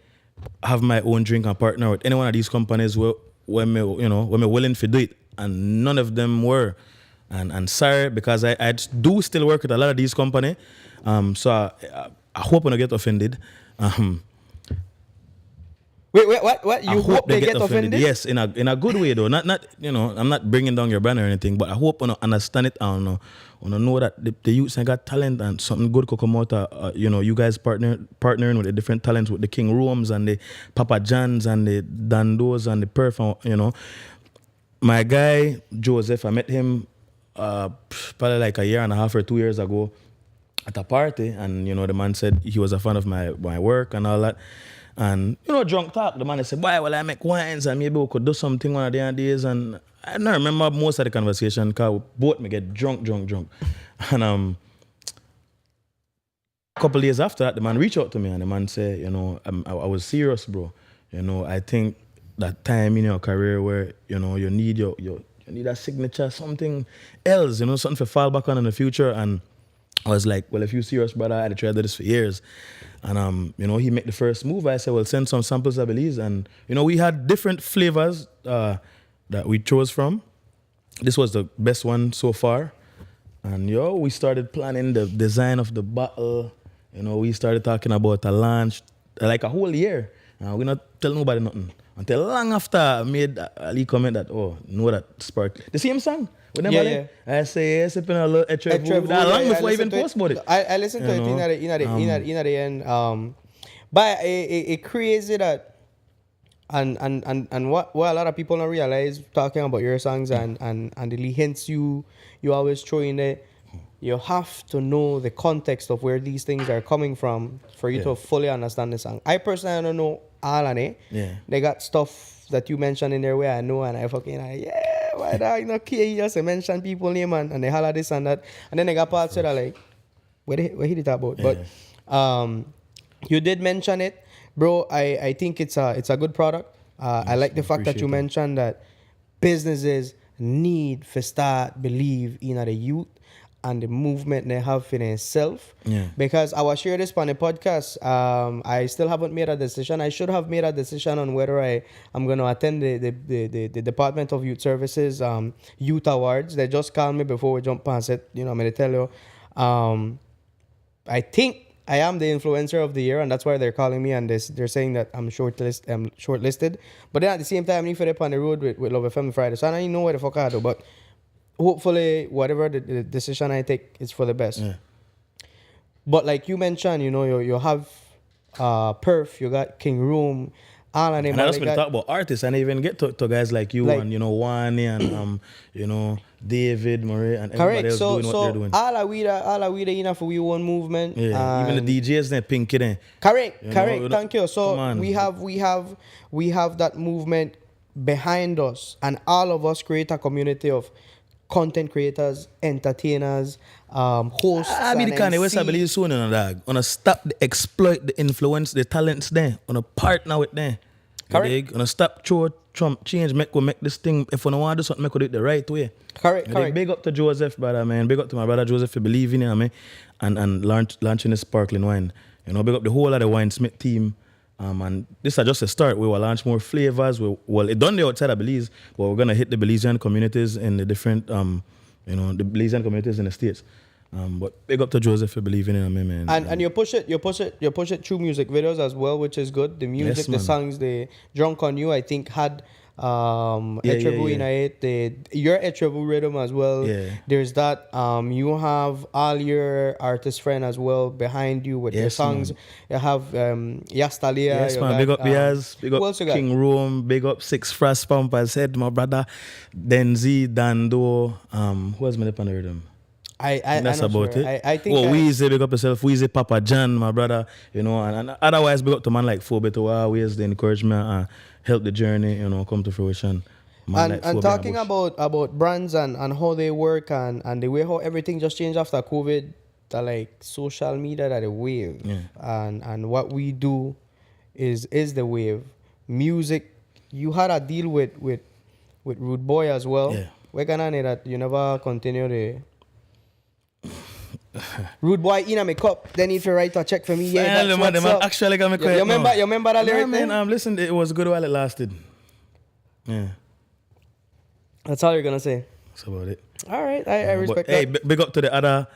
[SPEAKER 2] have my own drink and partner with any one of these companies when me willing to do it, and none of them were. And sorry, because I do still work with a lot of these companies. So I hope I don't get offended.
[SPEAKER 1] Wait, what? You
[SPEAKER 2] I
[SPEAKER 1] hope they get offended?
[SPEAKER 2] Yes, in a good way though. Not I'm not bringing down your brand or anything, but I hope you understand it and know that the youths got talent and something good could come out of, you guys partnering with the different talents with the King Rome's and the Papa John's and the Dandos and the Perf, My guy Joseph, I met him probably like a year and a half or 2 years ago. at a party, and the man said he was a fan of my work and all that. And drunk talk, the man said, "Why will I make wines and maybe we could do something one of the other days?" And I don't remember most of the conversation because both me get drunk. And a couple days after that, the man reached out to me and the man said, I was serious, bro. I think that time in your career where you need you need a signature, something else, something to fall back on in the future. And I was like, well, if you're serious, brother, I'd tried to do this for years. And he made the first move. I said, well, send some samples to Belize. And we had different flavors that we chose from. This was the best one so far. And we started planning the design of the bottle. We started talking about a launch like a whole year. We're not telling nobody nothing. Until long after I made Ali comment that, that spark. The same song with them,
[SPEAKER 1] Yeah.
[SPEAKER 2] I say, yes, it's been a little Etrevu. Long before I even post about it.
[SPEAKER 1] I listened to it in the end. But it crazy that, and what a lot of people don't realize talking about your songs and the little hints you always throw in there. You have to know the context of where these things are coming from for you to fully understand the song. I personally don't know all of it.
[SPEAKER 2] Yeah.
[SPEAKER 1] They got stuff that you mentioned in there where I know and I fucking why that you just mention people name and they holler this and that. And then they got parts that are like, what he did that about?
[SPEAKER 2] Yeah.
[SPEAKER 1] But you did mention it. Bro, I think it's a good product. I like the fact that you mentioned that businesses need to start believe in the youth and the movement they have in itself.
[SPEAKER 2] Yeah.
[SPEAKER 1] Because I was sharing this on the podcast. I still haven't made a decision. I should have made a decision on whether I'm going to attend the Department of Youth Services Youth Awards. They just called me before we jump past it. I'm going to tell you. I think I am the influencer of the year, and that's why they're calling me, and they're saying that I'm shortlisted. But then at the same time, I need to be on the road with Love FM Friday. So I don't even know where the fuck I do, but hopefully, whatever the decision I take is for the best.
[SPEAKER 2] Yeah.
[SPEAKER 1] But like you mentioned, you have Perf, you got King Room, all of them.
[SPEAKER 2] And that's when I talk about artists, and I even get to guys like you and Wani and David Murray and everybody else doing what they're doing.
[SPEAKER 1] All of we enough for we one movement.
[SPEAKER 2] Yeah, even the DJs then Pinky then.
[SPEAKER 1] Correct. Thank you. So we have that movement behind us, and all of us create a community of content creators, entertainers, hosts.
[SPEAKER 2] I mean, the kind of West I believe soon, dog. On a stop the exploit the influence, the talents there. On a partner with them.
[SPEAKER 1] Correct.
[SPEAKER 2] On a stop Trump change, make this thing. If we don't want to do something, make we do it the right way.
[SPEAKER 1] Correct.
[SPEAKER 2] Big up to Joseph, brother, man. Big up to my brother Joseph for believing in me and launching the sparkling wine. Big up the whole of the Winesmith team. And this is just a start. We will launch more flavors. It done the outside of Belize, but we're gonna hit the Belizean communities in the different, the Belizean communities in the States. But big up to Joseph for believing in me, man.
[SPEAKER 1] And you push it through music videos as well, which is good. The music, the songs, the Drunk on You, I think had Etrevu in it. Your Etrevu rhythm as well.
[SPEAKER 2] Yeah.
[SPEAKER 1] There's that. You have all your artist friend as well behind you with your songs.
[SPEAKER 2] Man.
[SPEAKER 1] You have Yastalia.
[SPEAKER 2] Yes, man. Big up Biaz. Big up King Rome. Big up Six Frost Pump. I said my brother Denzi Dando. Who else made up on the rhythm? That's about
[SPEAKER 1] sure.
[SPEAKER 2] it.
[SPEAKER 1] I think.
[SPEAKER 2] Weezy, big up yourself. Weezy, Papa John, my brother. And otherwise, big up to man like Four Better Ways, the encouragement, help the journey, come to fruition.
[SPEAKER 1] And talking about brands and how they work and the way how everything just changed after COVID, that like social media that a wave.
[SPEAKER 2] Yeah.
[SPEAKER 1] And what we do is the wave. Music, you had a deal with Rude Boy as well.
[SPEAKER 2] Yeah.
[SPEAKER 1] We're gonna need that you never continue the Rude Boy in my cup. Then if you write a check for me,
[SPEAKER 2] the man actually got me quiet.
[SPEAKER 1] You remember that lyric?
[SPEAKER 2] Yeah, man, listen, it was good while it lasted. Yeah.
[SPEAKER 1] That's all you're gonna say.
[SPEAKER 2] That's about it.
[SPEAKER 1] All right, I respect that.
[SPEAKER 2] Hey, big up to the other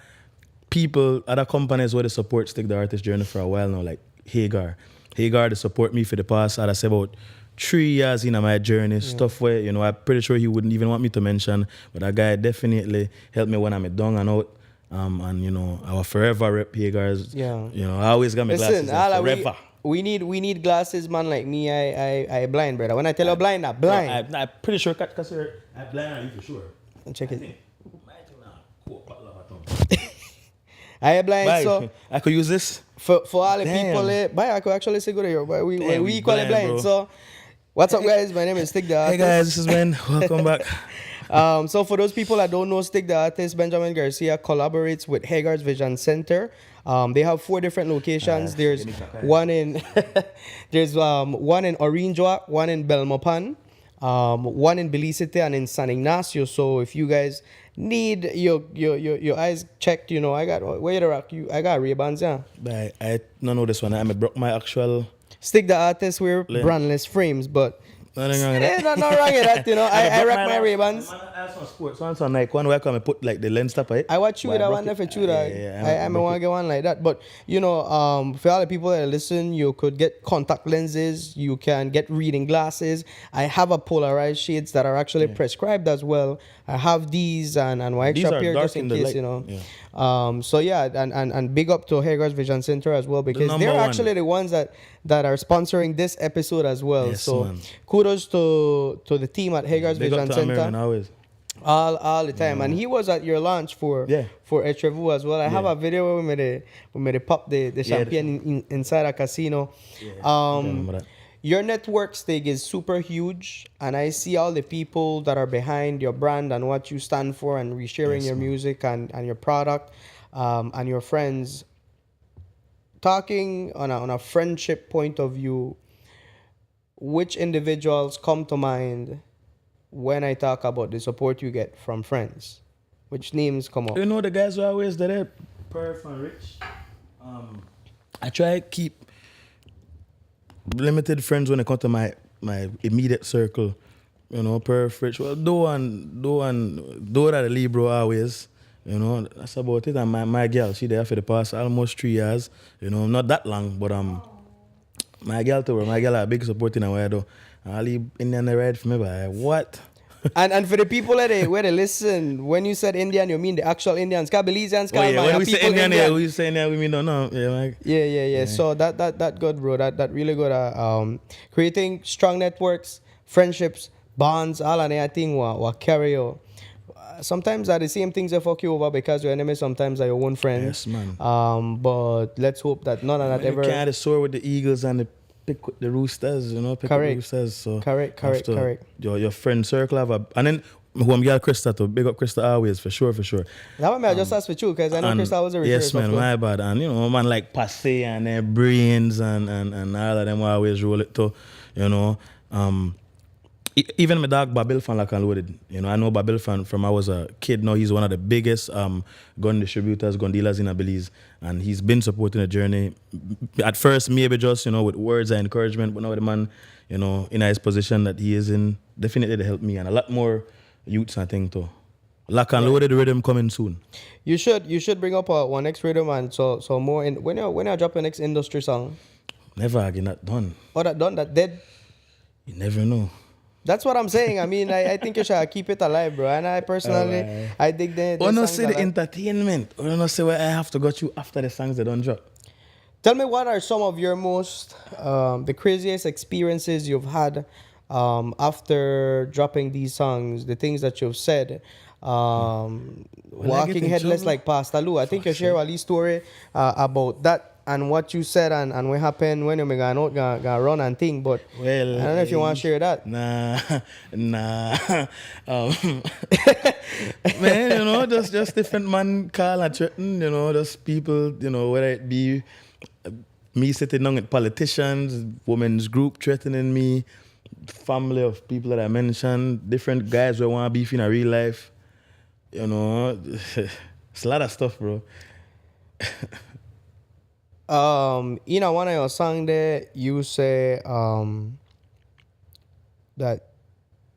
[SPEAKER 2] people, other companies where they support Stig the Artist journey for a while now, like Hagar. Hagar, they support me for the past, I'd say about 3 years in my journey, stuff where, I'm pretty sure he wouldn't even want me to mention, but that guy definitely helped me when I'm down and out. And our forever rep Hagar's, I always got my glasses forever.
[SPEAKER 1] We need glasses, man, like me. I blind, brother. When I tell you blind, I'm blind.
[SPEAKER 2] I'm pretty sure, because I'm blind, are you for sure?
[SPEAKER 1] Check it. I blind,
[SPEAKER 2] Bye.
[SPEAKER 1] so
[SPEAKER 2] I could use this.
[SPEAKER 1] for all the
[SPEAKER 2] Damn.
[SPEAKER 1] people, but I could actually say good here, but we
[SPEAKER 2] Damn,
[SPEAKER 1] we
[SPEAKER 2] we
[SPEAKER 1] equally
[SPEAKER 2] blind,
[SPEAKER 1] blind.
[SPEAKER 2] bro.
[SPEAKER 1] So, what's up, guys? My name is Stig the
[SPEAKER 2] Hey
[SPEAKER 1] Artist.
[SPEAKER 2] guys, this is Ben. Welcome back.
[SPEAKER 1] So for those people that don't know, Stig the Artist, Benjamin Garcia collaborates with Hagar's Vision Center. They have 4 different locations. There's one in one in Orinjoa, one in Belmopan, one in Belize and in San Ignacio. So if you guys need your eyes checked, you know, I got where the rock you I got Ray-Bans, yeah.
[SPEAKER 2] But I don't know this one. I broke my actual.
[SPEAKER 1] Stig the Artist, we're brandless frames, but
[SPEAKER 2] Nothing wrong with that.
[SPEAKER 1] not wrong with that, you know. I rock my Ray-Bans.
[SPEAKER 2] I have some sports ones on like one where I come and put like the lens top.
[SPEAKER 1] I watch you with that one if it's true that I want to get one like that. But you know, for all the people that listen, you could get contact lenses, you can get reading glasses. I have a polarized shades that are actually prescribed as well. I have these and my
[SPEAKER 2] These
[SPEAKER 1] extra
[SPEAKER 2] are
[SPEAKER 1] pair
[SPEAKER 2] dark
[SPEAKER 1] just in
[SPEAKER 2] in the
[SPEAKER 1] case,
[SPEAKER 2] light.
[SPEAKER 1] you know.
[SPEAKER 2] Yeah.
[SPEAKER 1] So yeah, and big up to Hagar's Vision Center as well, because
[SPEAKER 2] number
[SPEAKER 1] they're
[SPEAKER 2] one.
[SPEAKER 1] actually the ones that are sponsoring this episode as well.
[SPEAKER 2] Yes,
[SPEAKER 1] so
[SPEAKER 2] man.
[SPEAKER 1] kudos to the team at Hagar's
[SPEAKER 2] Big
[SPEAKER 1] Vision
[SPEAKER 2] up to
[SPEAKER 1] Center.
[SPEAKER 2] American always.
[SPEAKER 1] All the time, and he was at your launch for Etrevu as well. I have a video where we made pop the champagne inside a casino.
[SPEAKER 2] Remember that.
[SPEAKER 1] Your network, Stig, is super huge, and I see all the people that are behind your brand and what you stand for, and resharing your music and your product, and your friends. Talking on a friendship point of view, which individuals come to mind when I talk about the support you get from friends? Which names come up?
[SPEAKER 2] You know the guys who are always there, Perf and Rich. I try to keep limited friends when it comes to my immediate circle. You know, Perf, Rich. Well, do that the Libro always. You know, that's about it. And my girl, she there for the past almost 3 years. You know, not that long, but my girl too. My girl are a big support in a way though. I leave Indian they ride for me, but what?
[SPEAKER 1] and for the people where they listen, when you said Indian, you mean the actual Indians, Belizeans,
[SPEAKER 2] When we say Indian, yeah, we say Indian, we mean no. Yeah, Mike.
[SPEAKER 1] Yeah. So that good, bro. That really good. Creating strong networks, friendships, bonds, all of that thing what carry you. Sometimes are the same things that fuck you over because your enemies sometimes are your own friends.
[SPEAKER 2] Yes, man.
[SPEAKER 1] But let's hope that none of that ever.
[SPEAKER 2] You can't soar with the Eagles and the pick with the Roosters, you know, pick with the Roosters. So
[SPEAKER 1] correct.
[SPEAKER 2] Your friend circle have and then who I'm girl Krista to big up Krista always for sure.
[SPEAKER 1] That one I just asked for you because I know Krista was a
[SPEAKER 2] yes, man, my bad. And you know, man like Passe and their brains and all of them will always roll it too, you know. Even my dog Babil fan like unloaded. You know, I know Babil fan from I was a kid. Now he's one of the biggest gun distributors, gun dealers in Belize, and he's been supporting the journey. At first, maybe just with words and encouragement, but now the man, in his position that he is in, definitely to help me and a lot more youths. I think too. Lock and loaded rhythm coming soon. You
[SPEAKER 1] should bring up one next rhythm and so more in when you drop your next industry song.
[SPEAKER 2] Never again that done.
[SPEAKER 1] Oh, that dead.
[SPEAKER 2] You never know.
[SPEAKER 1] That's what I'm saying. I mean, I think you should keep it alive, bro. And I personally, I dig the
[SPEAKER 2] no
[SPEAKER 1] songs
[SPEAKER 2] say the entertainment. No say where I have to go to after the songs that don't drop.
[SPEAKER 1] Tell me, what are some of your most, the craziest experiences you've had after dropping these songs, the things that you've said, walking headless like Pastor Lou. I think you share a little story about that and what you said and what happened when you gonna run and thing, but
[SPEAKER 2] well,
[SPEAKER 1] I don't know if you want to share that.
[SPEAKER 2] Nah. Man, just different man call and threaten, just people, whether it be me sitting down with politicians, women's group threatening me, family of people that I mentioned, different guys who want to beef in a real life. It's a lot of stuff, bro.
[SPEAKER 1] One of your songs there, you say that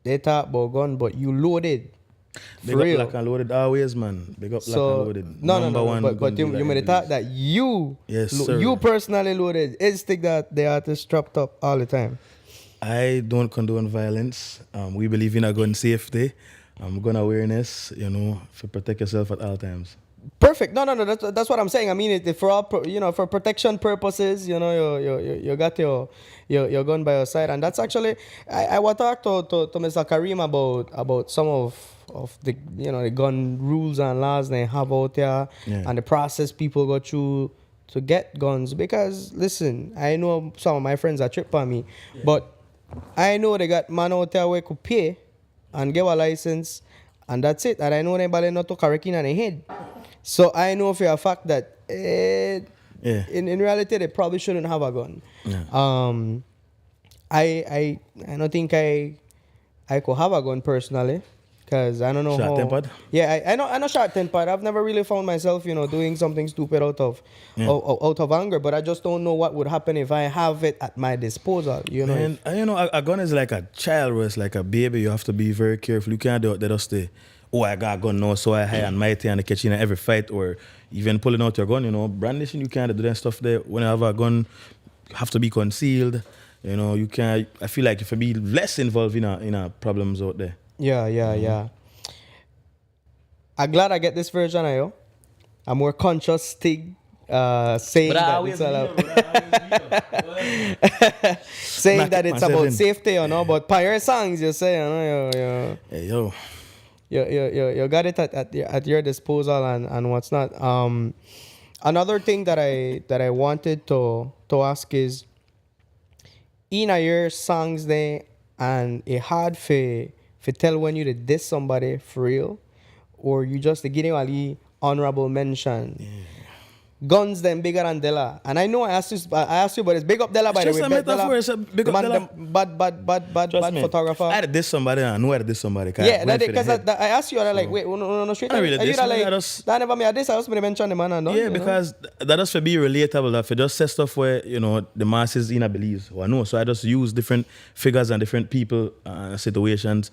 [SPEAKER 1] they talk about gun, but you loaded.
[SPEAKER 2] Big up Lock and Loaded always, man. Big up Lock and Loaded.
[SPEAKER 1] No. But you made it talk that you,
[SPEAKER 2] sir.
[SPEAKER 1] You personally loaded. It's Stig that the artist strapped up all the time.
[SPEAKER 2] I don't condone violence. We believe in a gun safety. Gun awareness, to protect yourself at all times.
[SPEAKER 1] Perfect. No, no, no. That's what I'm saying. I mean, for all for protection purposes, you got your gun by your side, and that's actually I want to talk to Mr. Kareem about some of the the gun rules and laws they have out there,
[SPEAKER 2] Yeah.
[SPEAKER 1] and the process people go through to get guns. Because listen, I know some of my friends are trip on me, but I know they got man out there where could pay and get a license, and that's it. And I know anybody not to correct in the head. So I know for a fact that
[SPEAKER 2] Yeah.
[SPEAKER 1] in reality they probably shouldn't have a gun.
[SPEAKER 2] Yeah.
[SPEAKER 1] I don't think I could have a gun personally, because I don't know how.
[SPEAKER 2] Short-tempered?
[SPEAKER 1] Yeah, I know short-tempered. I've never really found myself doing something stupid out of out of anger, but I just don't know what would happen if I have it at my disposal.
[SPEAKER 2] And a gun is like a child, where it's like a baby. You have to be very careful. You can't do it. They just say, "Oh, I got a gun now, so I high and mighty and I catch you in every fight," or even pulling out your gun. Brandishing, you can't do that stuff there. When you have a gun, you have to be concealed. You can't. I feel like if you be less involved in a problems out there.
[SPEAKER 1] Yeah. I'm glad I get this version of you. A more conscious Stig saying that it's saying
[SPEAKER 2] Knock
[SPEAKER 1] that
[SPEAKER 2] it
[SPEAKER 1] it's
[SPEAKER 2] myself
[SPEAKER 1] about
[SPEAKER 2] in.
[SPEAKER 1] safety, but pirate songs you say,
[SPEAKER 2] Hey, yo.
[SPEAKER 1] you got it at your disposal and what's not. Another thing that I wanted to ask is, in your songs there, and it hard for tell when you did diss somebody for real, or you just getting a honorable mention. Guns them bigger than Della, and I know I asked you, but it's big up Della by the
[SPEAKER 2] It's
[SPEAKER 1] way.
[SPEAKER 2] just a
[SPEAKER 1] Bet Della,
[SPEAKER 2] metaphor, it's a big
[SPEAKER 1] the
[SPEAKER 2] up
[SPEAKER 1] man
[SPEAKER 2] Della.
[SPEAKER 1] them bad
[SPEAKER 2] Trust me.
[SPEAKER 1] photographer.
[SPEAKER 2] I had to diss somebody and I know I had to diss somebody.
[SPEAKER 1] Yeah, because I asked you, I like, wait, no, straight.
[SPEAKER 2] I really
[SPEAKER 1] You
[SPEAKER 2] diss
[SPEAKER 1] that
[SPEAKER 2] man, I
[SPEAKER 1] like,
[SPEAKER 2] just-
[SPEAKER 1] that never me a diss. I was going to mention the man and done.
[SPEAKER 2] Yeah, because that just for be relatable. That for just say stuff where the masses in a Belize or no. So I just use different figures and different people situations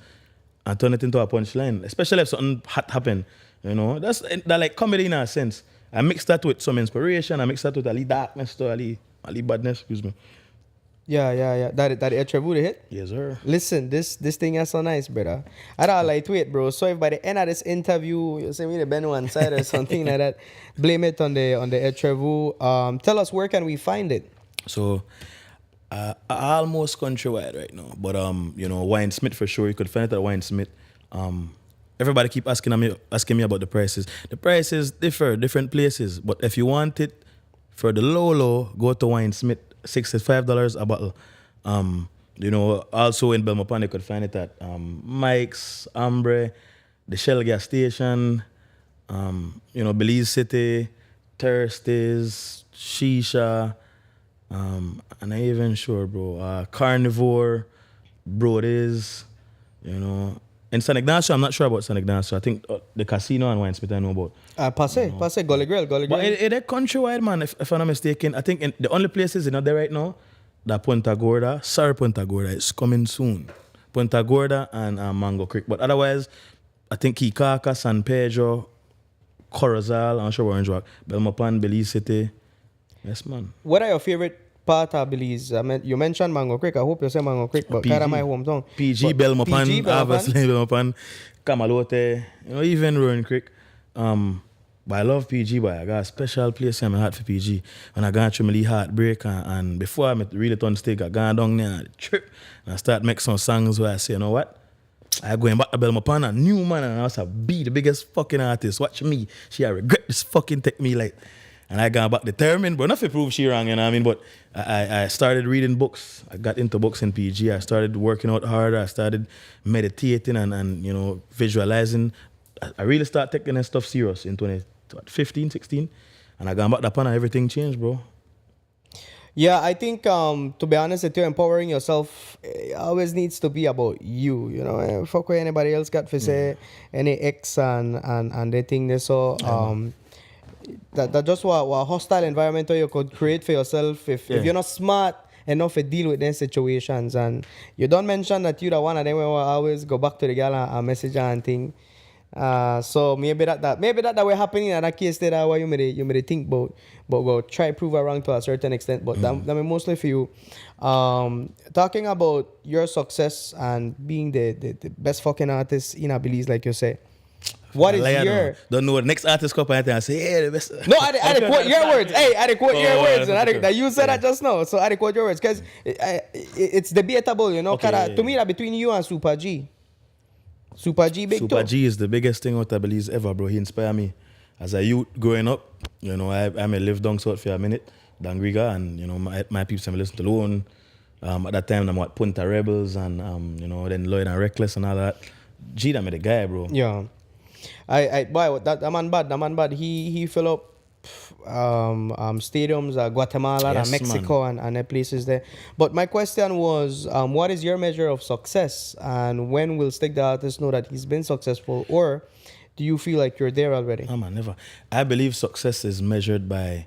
[SPEAKER 2] and turn it into a punchline. Especially if something hot happen. That's that like comedy in a sense. I mix that with some inspiration. I mix that with a little darkness to a little badness. Excuse me.
[SPEAKER 1] Yeah. That it would hit.
[SPEAKER 2] Yes, sir.
[SPEAKER 1] Listen, this thing is so nice, brother. I don't lightweight, bro. So if by the end of this interview you say me the bend one side or something like that, blame it on the Etrevu. Tell us, where can we find it?
[SPEAKER 2] So, almost countrywide right now. But Wine Smith for sure. You could find it at Wine Smith. Everybody keep asking me about the prices. The prices differ, different places. But if you want it for the low, go to Wine Smith, $65 a bottle. Also in Belmopan you could find it at Mike's, Ambre, the Shell gas station, Belize City, Thursdays, Shisha, and I even sure, bro, Carnivore, Brody's, In San Ignacio, I'm not sure about San Ignacio. I think the casino and Wine Smith I know about.
[SPEAKER 1] Passe, Gully Grill.
[SPEAKER 2] But it countrywide, man, if I'm not mistaken. I think the only places in there right now, that Punta Gorda, Punta Gorda, it's coming soon. Punta Gorda and Mango Creek. But otherwise, I think Kikaka, San Pedro, Corozal, I'm sure Orange Rock, Belmopan, Belize City. Yes, man.
[SPEAKER 1] What are your favorite part of Belize? I mean, you mentioned Mango Creek. I hope you say Mango Creek, but kind of my hometown.
[SPEAKER 2] PG,
[SPEAKER 1] But
[SPEAKER 2] Belmopan,
[SPEAKER 1] PG,
[SPEAKER 2] obviously Belmopan, Kamalote, even Rowan Creek. But I love PG, but I got a special place in my heart for PG. When I got through my heartbreak and before I really turn Stig, I got down there and trip and I start making some songs where I say, you know what? I going back to Belmopan, a new man, and I was be the biggest fucking artist. Watch me. She I regret this fucking take me like. And I got back determined, but not to prove she wrong, you know what I mean? But I started reading books. I got into books in PG. I started working out harder. I started meditating and visualizing. I really started taking that stuff serious in 2015, 16. And I got back up and everything changed, bro.
[SPEAKER 1] Yeah, I think to be honest with you, empowering yourself always needs to be about you. Fuck what anybody else got to say, any ex and they think they so that just what hostile environment you could create for yourself if you're not smart enough to deal with them situations. And you don't mention that you're the one of them who always go back to the girl and message her and thing. So maybe that will happen in that case that what you may think about, but go try prove her wrong to a certain extent. But that mean mostly for you. Talking about your success and being the best fucking artist in Belize, like you say. What
[SPEAKER 2] I
[SPEAKER 1] is
[SPEAKER 2] lie, I
[SPEAKER 1] your...
[SPEAKER 2] don't know. Next artist come up and I say, hey, the best.
[SPEAKER 1] No, I did quote your words. Hey, I did quote your
[SPEAKER 2] Oh,
[SPEAKER 1] words. And
[SPEAKER 2] okay.
[SPEAKER 1] that you said that just now. So I did quote your words. Because it's debatable, you know.
[SPEAKER 2] Okay,
[SPEAKER 1] Kinda,
[SPEAKER 2] yeah,
[SPEAKER 1] to me, that between you and Super G. Super G big
[SPEAKER 2] Super
[SPEAKER 1] too.
[SPEAKER 2] G is the biggest thing out of Belize ever, bro. He inspired me. As a youth growing up, you know, I may live down south for a minute, Dangriga, and, you know, my people listen to Loan. At that time, I'm at Punta Rebels and, you know, then Lloyd and Reckless and all that. G, that me the guy, bro.
[SPEAKER 1] Yeah. Boy, that man bad. He fill up stadiums Guatemala
[SPEAKER 2] Yes,
[SPEAKER 1] and Mexico and the places there. But my question was, what is your measure of success, and when will Stig the artist know that he's been successful, or do you feel like you're there already?
[SPEAKER 2] No, man, never. I believe success is measured by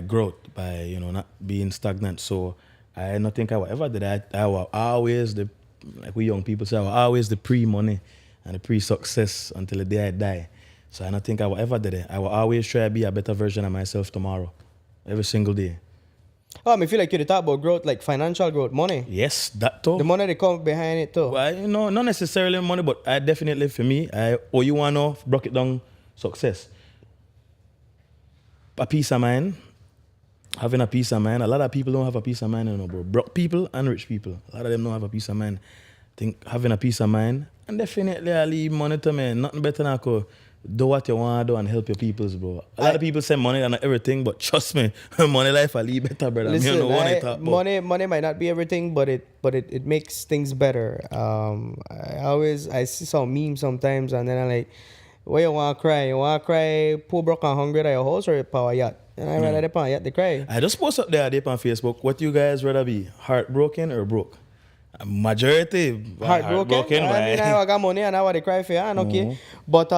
[SPEAKER 2] growth, by, you know, not being stagnant. So I don't think I will ever did that. I was always like we young people say, I was always the pre-money and the pre-success until the day I die. So I don't think I will ever did it. I will always try to be a better version of myself tomorrow, every single day.
[SPEAKER 1] I feel like you're talking about growth, like financial growth, money.
[SPEAKER 2] Yes, that too.
[SPEAKER 1] The money that come behind it too.
[SPEAKER 2] Well, you know, not necessarily money, but I definitely, for me, you want to know, broke it down, success. A peace of mind, having a peace of mind. A lot of people don't have a peace of mind, you know, bro. Broke people and rich people. A lot of them don't have a peace of mind. I think having a peace of mind, and definitely I leave money to me. Nothing better than I do what you want to do and help your peoples, bro. A lot of people say money and not everything, but trust me, money life I leave better, brother.
[SPEAKER 1] Listen,
[SPEAKER 2] Me don't know what I talk about.
[SPEAKER 1] money might not be everything, but it makes things better. I see some memes sometimes, and then I'm like, where you want to cry? You want to cry poor, broke, and hungry at your house, or your power yacht? And I rather the power yacht, they cry.
[SPEAKER 2] I just post up there on Facebook. What you guys rather be, heartbroken or broke? Majority
[SPEAKER 1] Heartbroken. I mean, I got money and I want to cry for you, and okay. But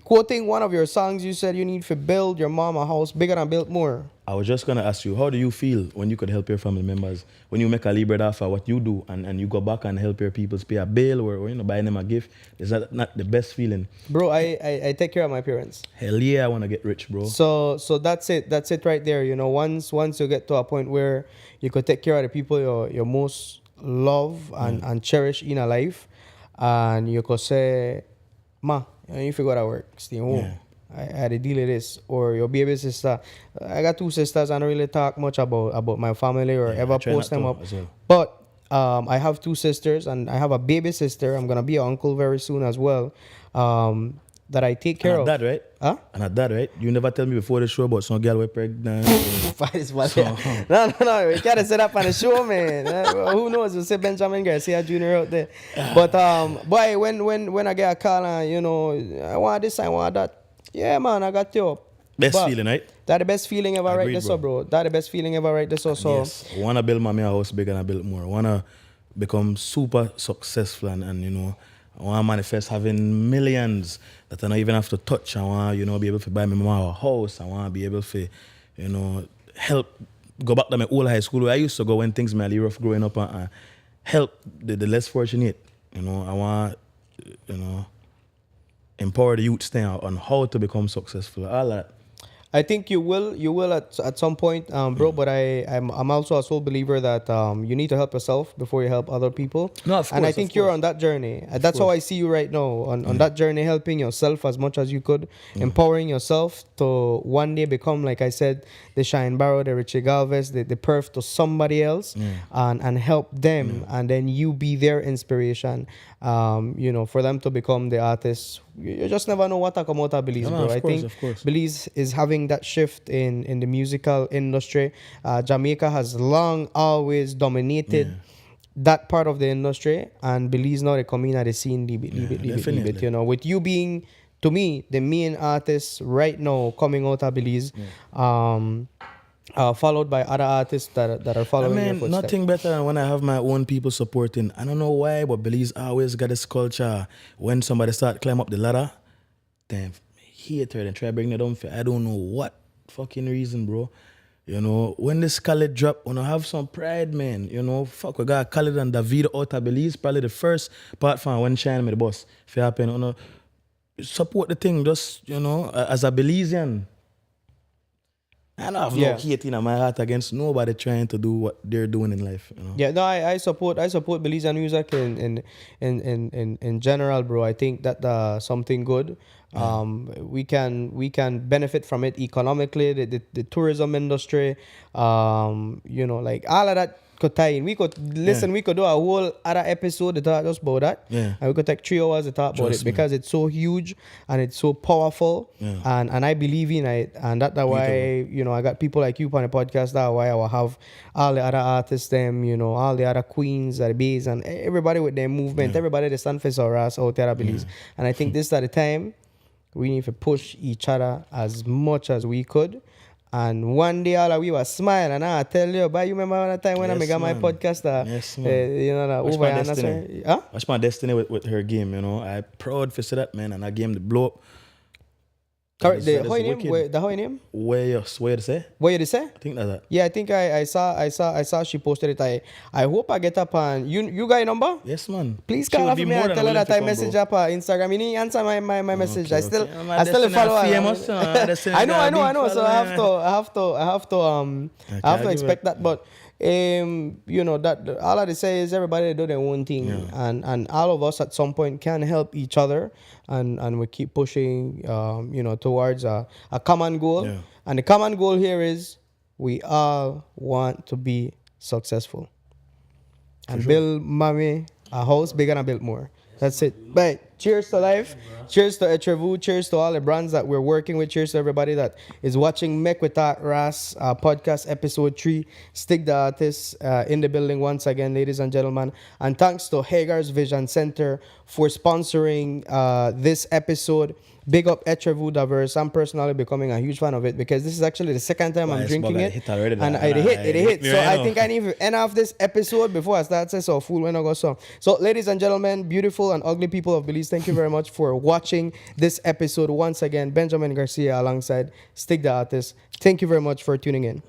[SPEAKER 1] quoting one of your songs, you said you need to build your mama house bigger and build more.
[SPEAKER 2] I was just gonna ask you, how do you feel when you could help your family members? When you make a libra for what you do and you go back and help your people pay a bill or you know, buy them a gift, is that not the best feeling?
[SPEAKER 1] Bro, I take care of my parents.
[SPEAKER 2] Hell yeah, I wanna get rich, bro.
[SPEAKER 1] So that's it. That's it right there. You know, once you get to a point where you could take care of the people you're most love and cherish in a life, and you could say, ma, you figure out work, stay home.
[SPEAKER 2] Yeah.
[SPEAKER 1] I had to deal with this. Or your baby sister. I got two sisters. I don't really talk much about my family or ever post them up.
[SPEAKER 2] Well.
[SPEAKER 1] But I have two sisters and I have a baby sister. I'm gonna be an uncle very soon as well. That I take care of.
[SPEAKER 2] That right?
[SPEAKER 1] Huh?
[SPEAKER 2] And at that right? You never tell me before the show about some girl with pregnant.
[SPEAKER 1] No, we can't set up on the show, man. Who knows? We'll say Benjamin Garcia Jr. out there. But boy, when I get a call and you know, I want this, I want that. Yeah, man, I got you.
[SPEAKER 2] Best feeling, right?
[SPEAKER 1] That the best feeling ever,
[SPEAKER 2] Agreed,
[SPEAKER 1] right? This, bro. That the best feeling ever, right? This, so.
[SPEAKER 2] Yes. I wanna build my house bigger and I build more. I wanna become super successful and you know, I want to manifest having millions that I don't even have to touch. I want, you know, be able to buy my mama a house. I want to be able to, you know, help go back to my old high school where I used to go when things were really rough growing up and help the less fortunate. You know, I want, you know, empower the youth now on how to become successful. All that.
[SPEAKER 1] I think you will at some point, bro. But I'm also a sole believer that you need to help yourself before you help other people.
[SPEAKER 2] No, of course,
[SPEAKER 1] and I think you're on that journey. That's how I see you right now on that journey, helping yourself as much as you could, empowering yourself to one day become, like I said, the Shine Barrow, the Richie Galvez, the Perf to somebody else, and help them, and then you be their inspiration. You know, for them to become the artists. You just never know what will come out of Belize, bro. I think Belize is having that shift in the musical industry. Jamaica has long always dominated that part of the industry, and Belize now they come in at the scene, leave it. You know, with you being, to me, the main artist right now coming out of Belize. Followed by other artists that are following your footsteps.
[SPEAKER 2] Nothing better than when I have my own people supporting. I don't know why, but Belize always got this culture. When somebody start climb up the ladder, then hate her and try to bring it down for I don't know what fucking reason, bro. You know, when this Khaled drop, when I have some pride, man. You know, fuck, we got Khaled and David out of Belize. Probably the first part from when Shine with the boss. If it happen, you know, support the thing, just, you know, as a Belizean. I don't have
[SPEAKER 1] Yeah.
[SPEAKER 2] no hate in my heart against nobody trying to do what they're doing in life. You know?
[SPEAKER 1] Yeah, no, I support Belizean music in general, bro. I think that something good. We can benefit from it economically. The tourism industry, like all of that could tie in. We could listen. We could do a whole other episode to talk just about that.
[SPEAKER 2] Yeah.
[SPEAKER 1] And we could take 3 hours to talk about
[SPEAKER 2] Trust
[SPEAKER 1] it
[SPEAKER 2] me.
[SPEAKER 1] because it's so huge and it's so powerful.
[SPEAKER 2] Yeah.
[SPEAKER 1] And I believe in it, and that's why I got people like you on the podcast. That's why I will have all the other artists, all the other queens, the bass, and everybody with their movement, everybody that stand for Rass out there, I believe. And I think this is the time we need to push each other as much as we could. And one day all of we were smiling, and I tell you, but you remember that time when I
[SPEAKER 2] Yes,
[SPEAKER 1] made my
[SPEAKER 2] man.
[SPEAKER 1] podcast,
[SPEAKER 2] Yes, man.
[SPEAKER 1] that
[SPEAKER 2] Watch
[SPEAKER 1] over
[SPEAKER 2] my
[SPEAKER 1] and
[SPEAKER 2] destiny.
[SPEAKER 1] huh?
[SPEAKER 2] Watch my destiny with her game, I proud for see that, man, and I game the blow up.
[SPEAKER 1] Correct.
[SPEAKER 2] That is
[SPEAKER 1] How you
[SPEAKER 2] wicked.
[SPEAKER 1] name? How you name?
[SPEAKER 2] Where to say?
[SPEAKER 1] What you say?
[SPEAKER 2] I think that's that.
[SPEAKER 1] Yeah, I think I saw she posted it. I hope I get up on you got your number?
[SPEAKER 2] Yes, man.
[SPEAKER 1] Please
[SPEAKER 2] She
[SPEAKER 1] call
[SPEAKER 2] would
[SPEAKER 1] her
[SPEAKER 2] be
[SPEAKER 1] for me
[SPEAKER 2] more
[SPEAKER 1] and
[SPEAKER 2] than
[SPEAKER 1] tell her
[SPEAKER 2] willing
[SPEAKER 1] that
[SPEAKER 2] to
[SPEAKER 1] I
[SPEAKER 2] come,
[SPEAKER 1] message
[SPEAKER 2] bro.
[SPEAKER 1] up her Instagram. You need to answer my message. I still
[SPEAKER 2] okay. My
[SPEAKER 1] I still
[SPEAKER 2] destiny
[SPEAKER 1] follow her.
[SPEAKER 2] famous, destiny
[SPEAKER 1] I know.
[SPEAKER 2] got
[SPEAKER 1] So
[SPEAKER 2] big
[SPEAKER 1] I have to
[SPEAKER 2] give
[SPEAKER 1] expect
[SPEAKER 2] it.
[SPEAKER 1] that. But that all I have to say is everybody do their own thing, and all of us at some point can help each other, and we keep pushing towards a common goal.
[SPEAKER 2] Yeah.
[SPEAKER 1] And the common goal here is we all want to be successful and build mommy a house bigger and build more. That's it. But cheers to life. Cheers to Etrevu. Cheers to all the brands that we're working with. Cheers to everybody that is watching Make with That Rass podcast episode 3. Stig the artist in the building once again, ladies and gentlemen. And thanks to Hagar's Vision Center for sponsoring this episode. Big up Etrevu Diverse. I'm personally becoming a huge fan of it because this is actually the second time I'm
[SPEAKER 2] Nice,
[SPEAKER 1] drinking
[SPEAKER 2] bug, I
[SPEAKER 1] it.
[SPEAKER 2] hit already,
[SPEAKER 1] And
[SPEAKER 2] that.
[SPEAKER 1] it hit.
[SPEAKER 2] Me
[SPEAKER 1] So
[SPEAKER 2] right
[SPEAKER 1] I
[SPEAKER 2] now.
[SPEAKER 1] think I need to end off this episode before I start saying so fool when I go so. So ladies and gentlemen, beautiful and ugly people of Belize, thank you very much for watching this episode once again. Benjamin Garcia alongside Stig the artist. Thank you very much for tuning in.